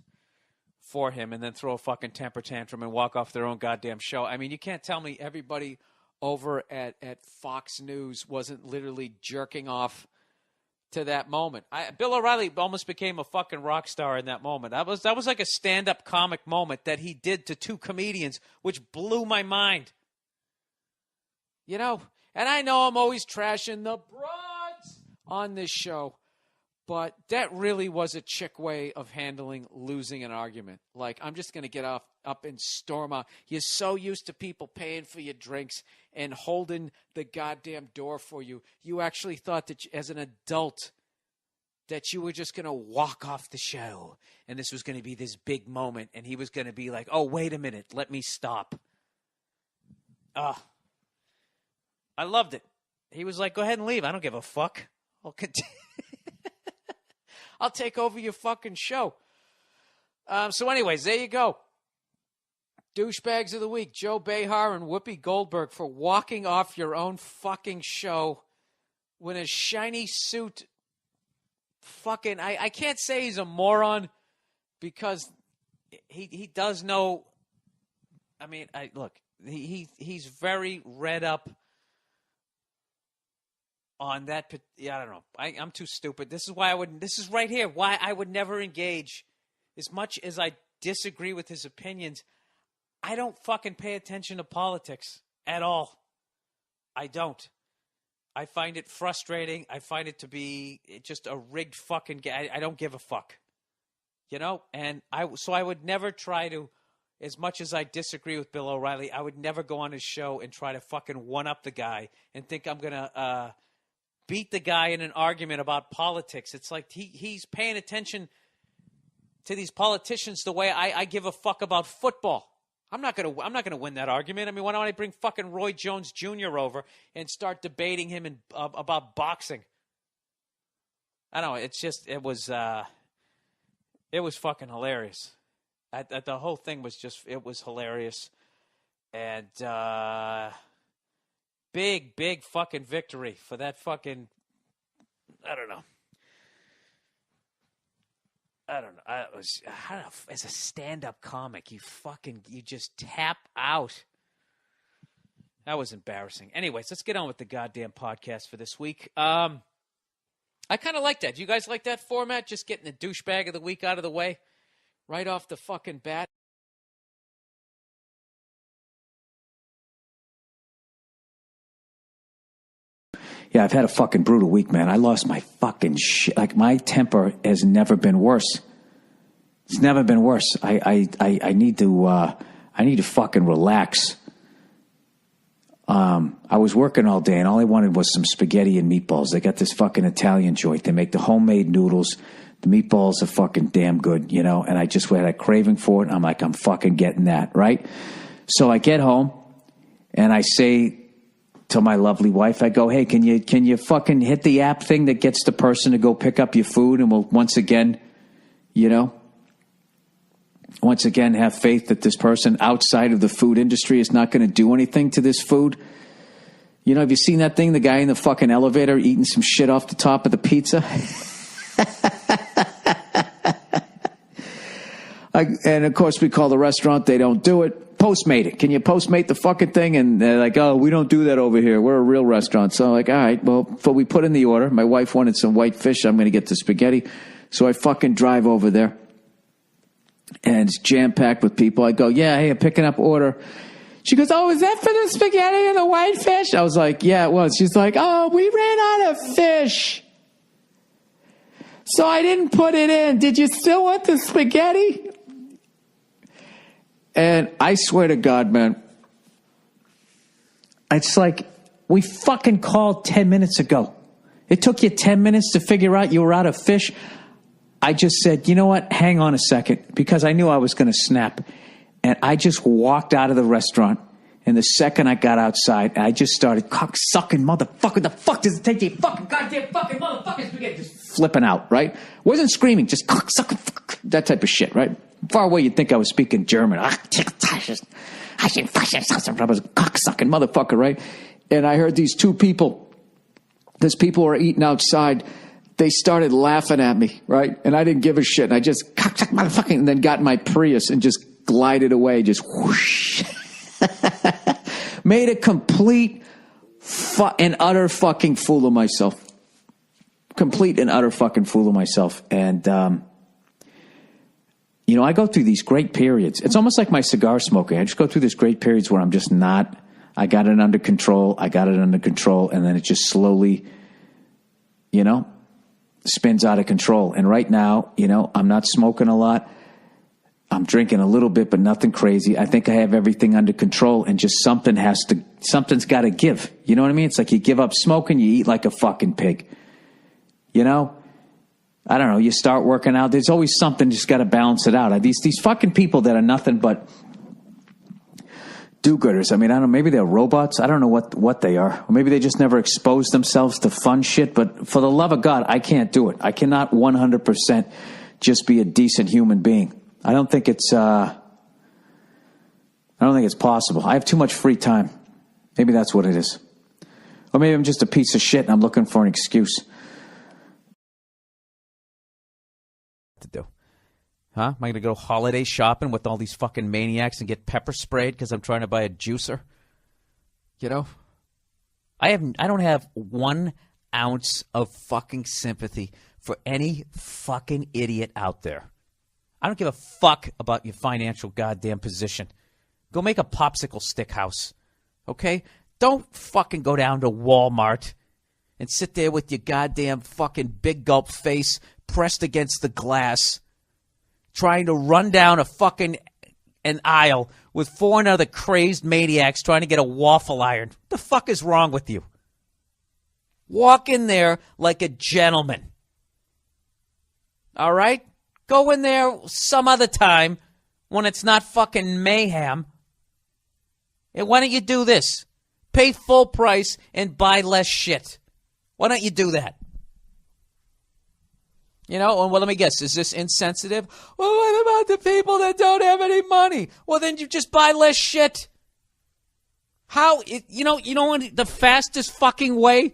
for him and then throw a fucking temper tantrum and walk off their own goddamn show. I mean, you can't tell me everybody over at Fox News wasn't literally jerking off to that moment. Bill O'Reilly almost became a fucking rock star in that moment. That was like a stand-up comic moment that he did to two comedians, which blew my mind. And I know I'm always trashing the broads on this show, but that really was a chick way of handling losing an argument. Like, I'm just going to get up and storm out. You're so used to people paying for your drinks and holding the goddamn door for you. You actually thought that as an adult that you were just going to walk off the show and this was going to be this big moment and he was going to be like, oh, wait a minute, let me stop. I loved it. He was like, go ahead and leave. I don't give a fuck. I'll continue. I'll take over your fucking show. So anyways, there you go. Douchebags of the week, Joe Behar and Whoopi Goldberg for walking off your own fucking show with a shiny suit. Fucking, I can't say he's a moron because he does know. I mean, look, he's very read up on that. Yeah, I don't know. I'm too stupid. This is right here why I would never engage. As much as I disagree with his opinions, I don't fucking pay attention to politics at all. I don't. I find it frustrating. I find it to be just a rigged fucking game. I don't give a fuck. And I would never try to, as much as I disagree with Bill O'Reilly, I would never go on his show and try to fucking one-up the guy and think I'm going to beat the guy in an argument about politics. It's like he's paying attention to these politicians the way I give a fuck about football. I'm not gonna win that argument. I mean, why don't I bring fucking Roy Jones Jr. over and start debating him about boxing? I don't know. It's just it was fucking hilarious. The whole thing was it was hilarious, and big fucking victory for that fucking, I don't know. I don't know. As a stand-up comic, you just tap out. That was embarrassing. Anyways, let's get on with the goddamn podcast for this week. I kind of like that. Do you guys like that format? Just getting the douchebag of the week out of the way right off the fucking bat. Yeah, I've had a fucking brutal week, man. I lost my fucking shit. Like, my temper has never been worse. It's never been worse. I need to fucking relax. I was working all day, and all I wanted was some spaghetti and meatballs. They got this fucking Italian joint. They make the homemade noodles. The meatballs are fucking damn good, you know? And I just had a craving for it, and I'm like, I'm fucking getting that, right? So I get home, and I say to my lovely wife, I go, hey, can you fucking hit the app thing that gets the person to go pick up your food, and we'll once again, you know, have faith that this person outside of the food industry is not going to do anything to this food. You know, have you seen that thing, the guy in the fucking elevator eating some shit off the top of the pizza? And of course we call the restaurant, they don't do it. Postmate it. Can you postmate the fucking thing? And they're like, oh, we don't do that over here. We're a real restaurant. So I'm like, all right, well, so we put in the order. My wife wanted some white fish. I'm going to get the spaghetti. So I fucking drive over there. And it's jam-packed with people. I go, yeah, hey, I'm picking up order. She goes, oh, is that for the spaghetti and the white fish? I was like, yeah, it was. She's like, oh, we ran out of fish, so I didn't put it in. Did you still want the spaghetti? And I swear to God, man, it's like, we fucking called 10 minutes ago. It took you 10 minutes to figure out you were out of fish. I just said, you know what? Hang on a second, because I knew I was going to snap. And I just walked out of the restaurant. And the second I got outside, I just started cock-sucking motherfucker. The fuck does it take you fucking goddamn fucking motherfuckers to get just flipping out, right? Wasn't screaming, just cock-sucking, that type of shit, right? Far away, you'd think I was speaking German. I was a cock-sucking motherfucker, right? And I heard these people were eating outside. They started laughing at me, right? And I didn't give a shit. And I just cock-suck motherfucking, and then got in my Prius and just glided away, just whoosh. Made a complete and utter fucking fool of myself. Complete and utter fucking fool of myself. And, you know, I go through these great periods. It's almost like my cigar smoking. I just go through these great periods where I'm just not, I got it under control. And then it just slowly, you know, spins out of control. And right now, you know, I'm not smoking a lot. I'm drinking a little bit, but nothing crazy. I think I have everything under control, and just something's got to give. You know what I mean? It's like you give up smoking, you eat like a fucking pig. You know? I don't know. You start working out. There's always something, just got to balance it out. These fucking people that are nothing but do-gooders. I mean, I don't know. Maybe they're robots. I don't know what they are. Or maybe they just never exposed themselves to fun shit. But for the love of God, I can't do it. I cannot 100% just be a decent human being. I don't think it's possible. I have too much free time. Maybe that's what it is. Or maybe I'm just a piece of shit and I'm looking for an excuse. To do. Huh? Am I going to go holiday shopping with all these fucking maniacs and get pepper sprayed because I'm trying to buy a juicer? You know? I don't have 1 ounce of fucking sympathy for any fucking idiot out there. I don't give a fuck about your financial goddamn position. Go make a popsicle stick house, okay? Don't fucking go down to Walmart and sit there with your goddamn fucking big gulp face pressed against the glass, trying to run down an aisle with 4 other crazed maniacs trying to get a waffle iron. What the fuck is wrong with you? Walk in there like a gentleman. All right? Go in there some other time when it's not fucking mayhem. And why don't you do this? Pay full price and buy less shit. Why don't you do that? You know, well, let me guess. Is this insensitive? Well, what about the people that don't have any money? Well, then you just buy less shit. You know the fastest fucking way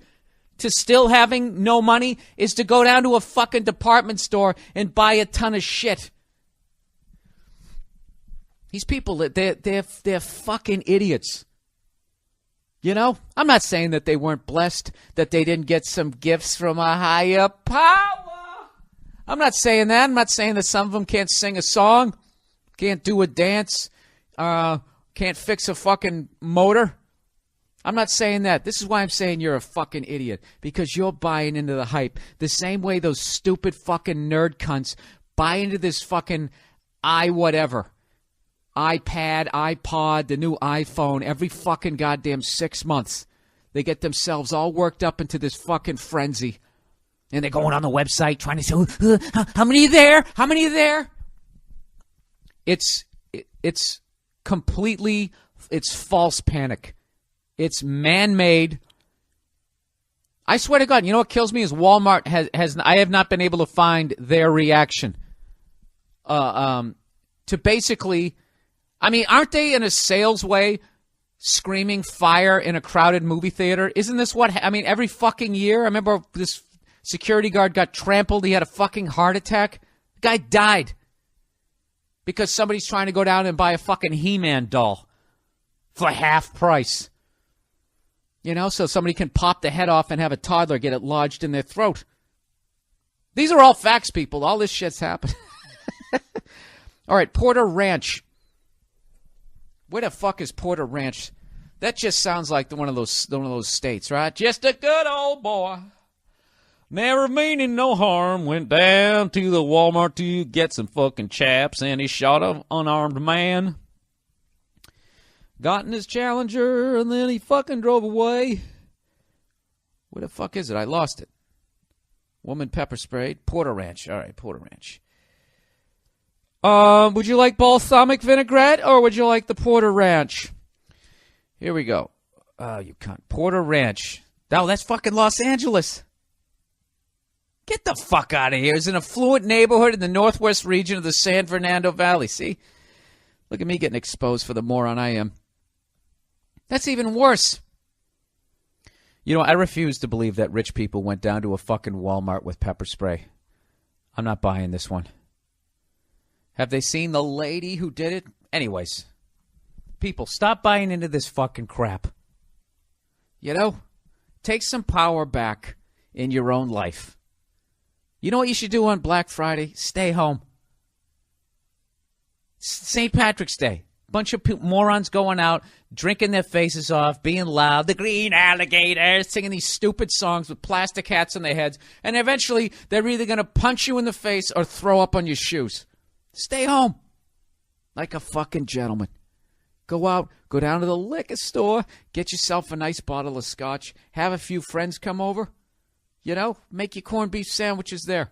to still having no money is to go down to a fucking department store and buy a ton of shit. These people, they're fucking idiots. You know, I'm not saying that they weren't blessed, that they didn't get some gifts from a higher power. I'm not saying that. I'm not saying that some of them can't sing a song, can't do a dance, can't fix a fucking motor. I'm not saying that. This is why I'm saying you're a fucking idiot, because you're buying into the hype. The same way those stupid fucking nerd cunts buy into this fucking whatever. iPad, iPod, the new iPhone, every fucking goddamn 6 months. They get themselves all worked up into this fucking frenzy. And they're going on the website trying to say, how many are there? How many are there? It's completely, it's false panic. It's man-made. I swear to God, you know what kills me is Walmart has I have not been able to find their reaction. To basically, I mean, aren't they in a sales way screaming fire in a crowded movie theater? Isn't this what, I mean, every fucking year? I remember this security guard got trampled. He had a fucking heart attack. The guy died because somebody's trying to go down and buy a fucking He-Man doll for half price. You know, so somebody can pop the head off and have a toddler get it lodged in their throat. These are all facts, people. All this shit's happened. All right, Porter Ranch. Where the fuck is Porter Ranch? That just sounds like one of those states, right? Just a good old boy, never meaning no harm, went down to the Walmart to get some fucking chaps, and he shot an unarmed man. Got in his Challenger, and then he fucking drove away. Where the fuck is it? I lost it. Woman pepper sprayed. Porter Ranch. All right, Porter Ranch. Would you like balsamic vinaigrette, or would you like the Porter Ranch? Here we go. Oh, you cunt. Porter Ranch. Oh, that's fucking Los Angeles. Get the fuck out of here. It's an affluent neighborhood in the northwest region of the San Fernando Valley. See? Look at me getting exposed for the moron I am. That's even worse. You know, I refuse to believe that rich people went down to a fucking Walmart with pepper spray. I'm not buying this one. Have they seen the lady who did it? Anyways, people, stop buying into this fucking crap. You know, take some power back in your own life. You know what you should do on Black Friday? Stay home. St. Patrick's Day. Bunch of morons going out, drinking their faces off, being loud, the green alligators, singing these stupid songs with plastic hats on their heads, and eventually they're either going to punch you in the face or throw up on your shoes. Stay home like a fucking gentleman. Go out, go down to the liquor store, get yourself a nice bottle of scotch, have a few friends come over, you know, make your corned beef sandwiches there,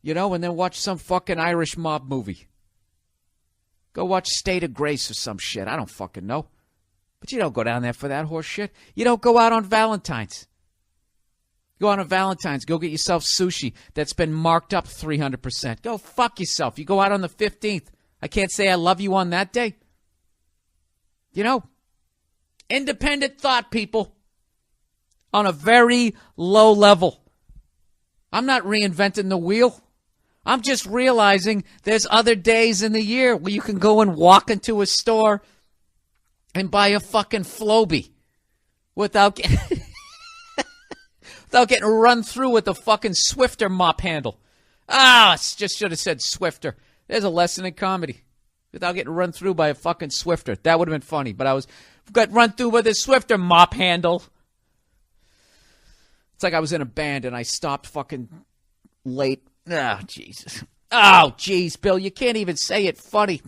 you know, and then watch some fucking Irish mob movie. Go watch State of Grace or some shit. I don't fucking know. But you don't go down there for that horse shit. You don't go out on Valentine's. Go out on Valentine's. Go get yourself sushi that's been marked up 300%. Go fuck yourself. You go out on the 15th. I can't say I love you on that day. You know, independent thought, people, on a very low level. I'm not reinventing the wheel. I'm just realizing there's other days in the year where you can go and walk into a store and buy a fucking Floby without getting run through with a fucking Swifter mop handle. Just should have said Swifter. There's a lesson in comedy. Without getting run through by a fucking Swifter. That would have been funny, but I got run through with a Swifter mop handle. It's like I was in a band and I stopped fucking late. Oh, Jesus. Oh, jeez, Bill, you can't even say it funny.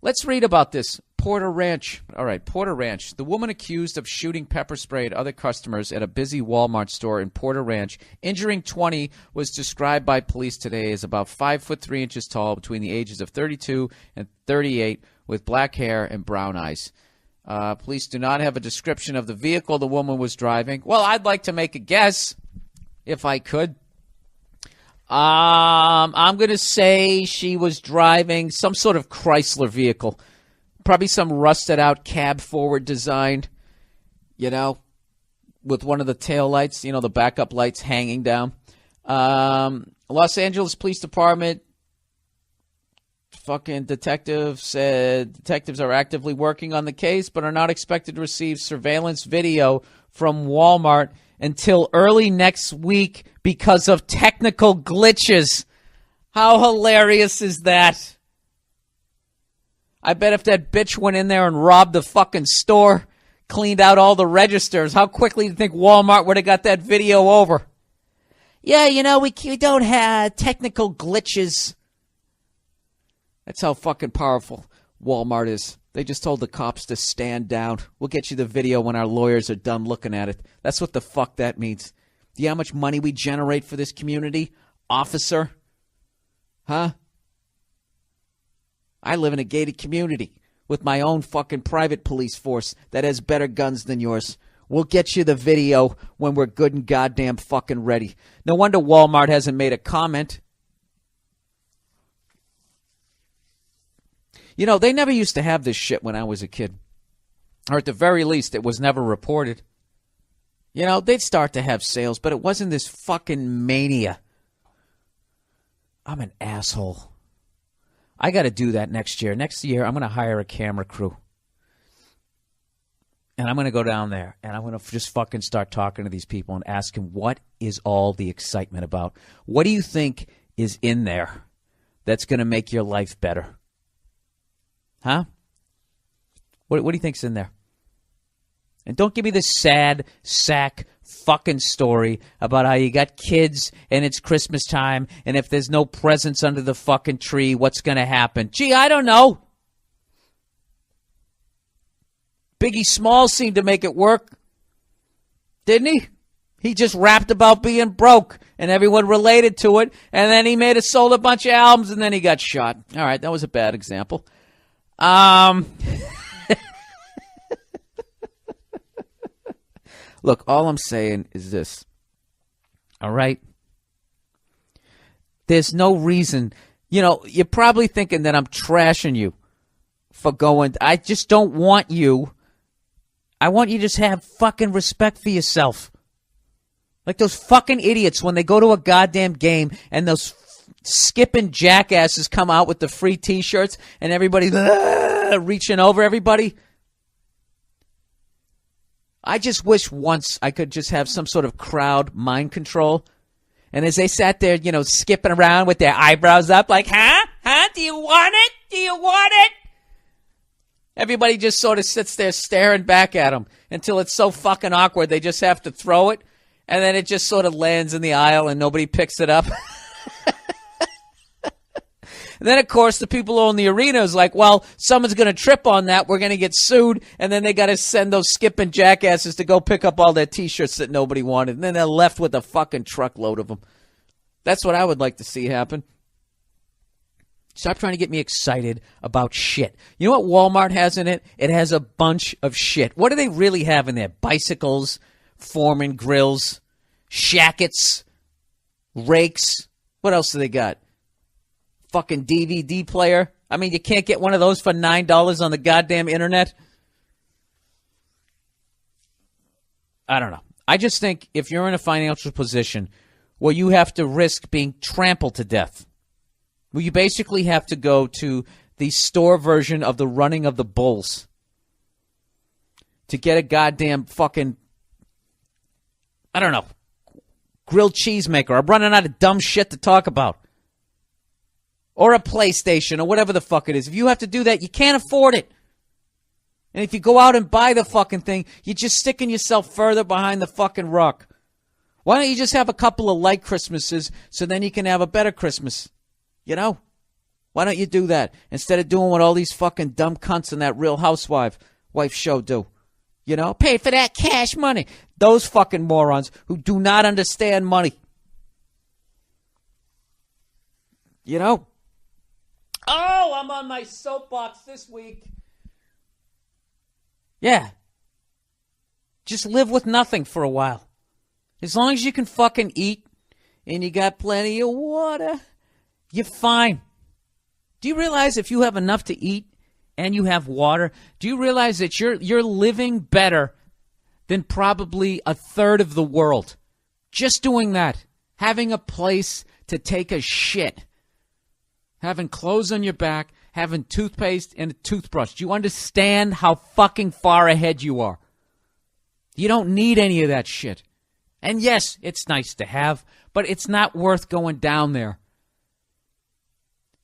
Let's read about this. Porter Ranch. All right, Porter Ranch. The woman accused of shooting pepper spray at other customers at a busy Walmart store in Porter Ranch, injuring 20, was described by police today as about 5 foot 3 inches tall, between the ages of 32 and 38, with black hair and brown eyes. Police do not have a description of the vehicle the woman was driving. Well, I'd like to make a guess, if I could. I'm going to say she was driving some sort of Chrysler vehicle. Probably some rusted out cab forward design, you know, with one of the tail lights, the backup lights hanging down. Los Angeles Police Department fucking detective said detectives are actively working on the case but are not expected to receive surveillance video from Walmart until early next week because of technical glitches. How hilarious is that? I bet if that bitch went in there and robbed the fucking store, cleaned out all the registers, how quickly do you think Walmart would have got that video over? Yeah, we don't have technical glitches. That's how fucking powerful Walmart is. They just told the cops to stand down. We'll get you the video when our lawyers are done looking at it. That's what the fuck that means. Do you know how much money we generate for this community, officer? Huh? I live in a gated community with my own fucking private police force that has better guns than yours. We'll get you the video when we're good and goddamn fucking ready. No wonder Walmart hasn't made a comment. They never used to have this shit when I was a kid. Or at the very least, it was never reported. They'd start to have sales, but it wasn't this fucking mania. I'm an asshole. I got to do that next year. Next year, I'm going to hire a camera crew. And I'm going to go down there, and I'm going to just fucking start talking to these people and ask them, what is all the excitement about? What do you think is in there that's going to make your life better? Huh? What do you think's in there? And don't give me this sad sack fucking story about how you got kids and it's Christmas time and if there's no presents under the fucking tree, what's going to happen? Gee, I don't know. Biggie Smalls seemed to make it work. Didn't he? He just rapped about being broke and everyone related to it. And then he sold a bunch of albums and then he got shot. All right, that was a bad example. Look, all I'm saying is this. All right? There's no reason. You're probably thinking that I'm trashing you for going. I just don't want you. I want you to just have fucking respect for yourself. Like those fucking idiots when they go to a goddamn game and those skipping jackasses come out with the free T-shirts and everybody reaching over everybody. I just wish once I could just have some sort of crowd mind control. And as they sat there, skipping around with their eyebrows up like, huh? Do you want it? Do you want it? Everybody just sort of sits there staring back at them until it's so fucking awkward they just have to throw it. And then it just sort of lands in the aisle and nobody picks it up. And then, of course, the people who own the arena is like, well, someone's going to trip on that. We're going to get sued. And then they got to send those skipping jackasses to go pick up all their T-shirts that nobody wanted. And then they're left with a fucking truckload of them. That's what I would like to see happen. Stop trying to get me excited about shit. You know what Walmart has in it? It has a bunch of shit. What do they really have in there? Bicycles, Foreman grills, shackets, rakes. What else do they got? Fucking DVD player. I mean, you can't get one of those for $9 on the goddamn internet. I don't know. I just think if you're in a financial position where you have to risk being trampled to death, where you basically have to go to the store version of the running of the bulls to get a goddamn fucking, I don't know, grilled cheese maker. I'm running out of dumb shit to talk about. Or a PlayStation, or whatever the fuck it is. If you have to do that, you can't afford it. And if you go out and buy the fucking thing, you're just sticking yourself further behind the fucking rock. Why don't you just have a couple of light Christmases so then you can have a better Christmas? Why don't you do that instead of doing what all these fucking dumb cunts in that Real Housewife show do? Pay for that cash money. Those fucking morons who do not understand money. Oh, I'm on my soapbox this week. Yeah. Just live with nothing for a while. As long as you can fucking eat and you got plenty of water, you're fine. Do you realize if you have enough to eat and you have water, do you realize that you're living better than probably a third of the world. Just doing that. Having a place to take a shit. Having clothes on your back. Having toothpaste and a toothbrush. Do you understand how fucking far ahead you are? You don't need any of that shit. And yes, it's nice to have, but it's not worth going down there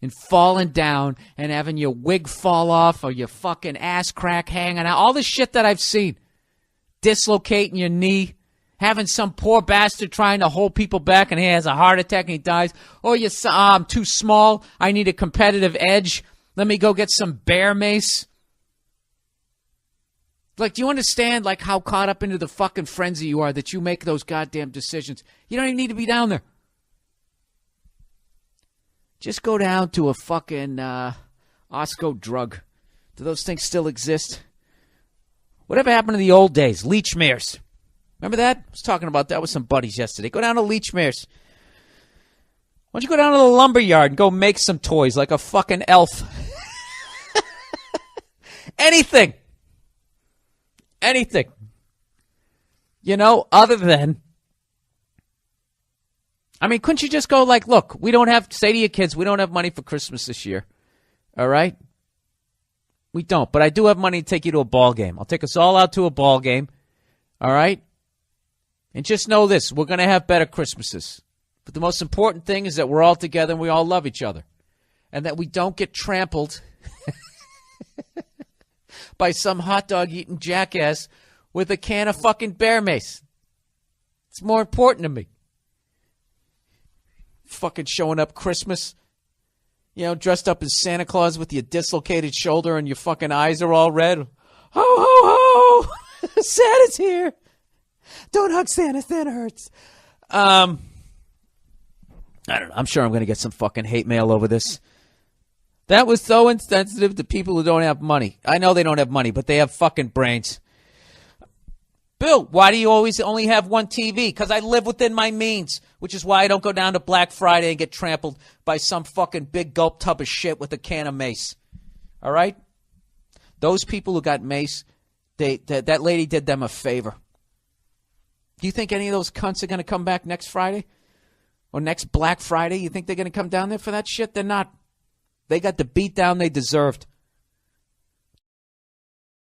and falling down and having your wig fall off or your fucking ass crack hanging out. All the shit that I've seen. Dislocating your knee. Having some poor bastard trying to hold people back and he has a heart attack and he dies. Oh, I'm too small. I need a competitive edge. Let me go get some bear mace. Like, do you understand, like, how caught up into the fucking frenzy you are that you make those goddamn decisions? You don't even need to be down there. Just go down to a fucking Osco drug. Do those things still exist? Whatever happened to the old days? Leechmere's. Remember that? I was talking about that with some buddies yesterday. Go down to Leechmere's. Why don't you go down to the lumber yard and go make some toys like a fucking elf? Anything. Anything. You know, other than... I mean, couldn't you just go like, look, we don't have... Say to your kids, we don't have money for Christmas this year. All right? We don't. But I do have money to take you to a ball game. I'll take us all out to a ball game. All right? And just know this. We're going to have better Christmases. But the most important thing is that we're all together and we all love each other. And that we don't get trampled by some hot dog eating jackass with a can of fucking bear mace. It's more important to me. Fucking showing up Christmas, you know, dressed up as Santa Claus with your dislocated shoulder and your fucking eyes are all red. Ho, ho, ho! Santa's here. Don't hug Santa. Santa hurts. I don't know. I'm sure I'm going to get some fucking hate mail over this. That was so insensitive to people who don't have money. I know they don't have money, but they have fucking brains. Bill, why do you always only have one TV? Because I live within my means, which is why I don't go down to Black Friday and get trampled by some fucking big gulp tub of shit with a can of mace. All right? Those people who got mace, that lady did them a favor. Do you think any of those cunts are going to come back next Friday? Or next Black Friday? You think they're going to come down there for that shit? They're not. They got the beat down they deserved.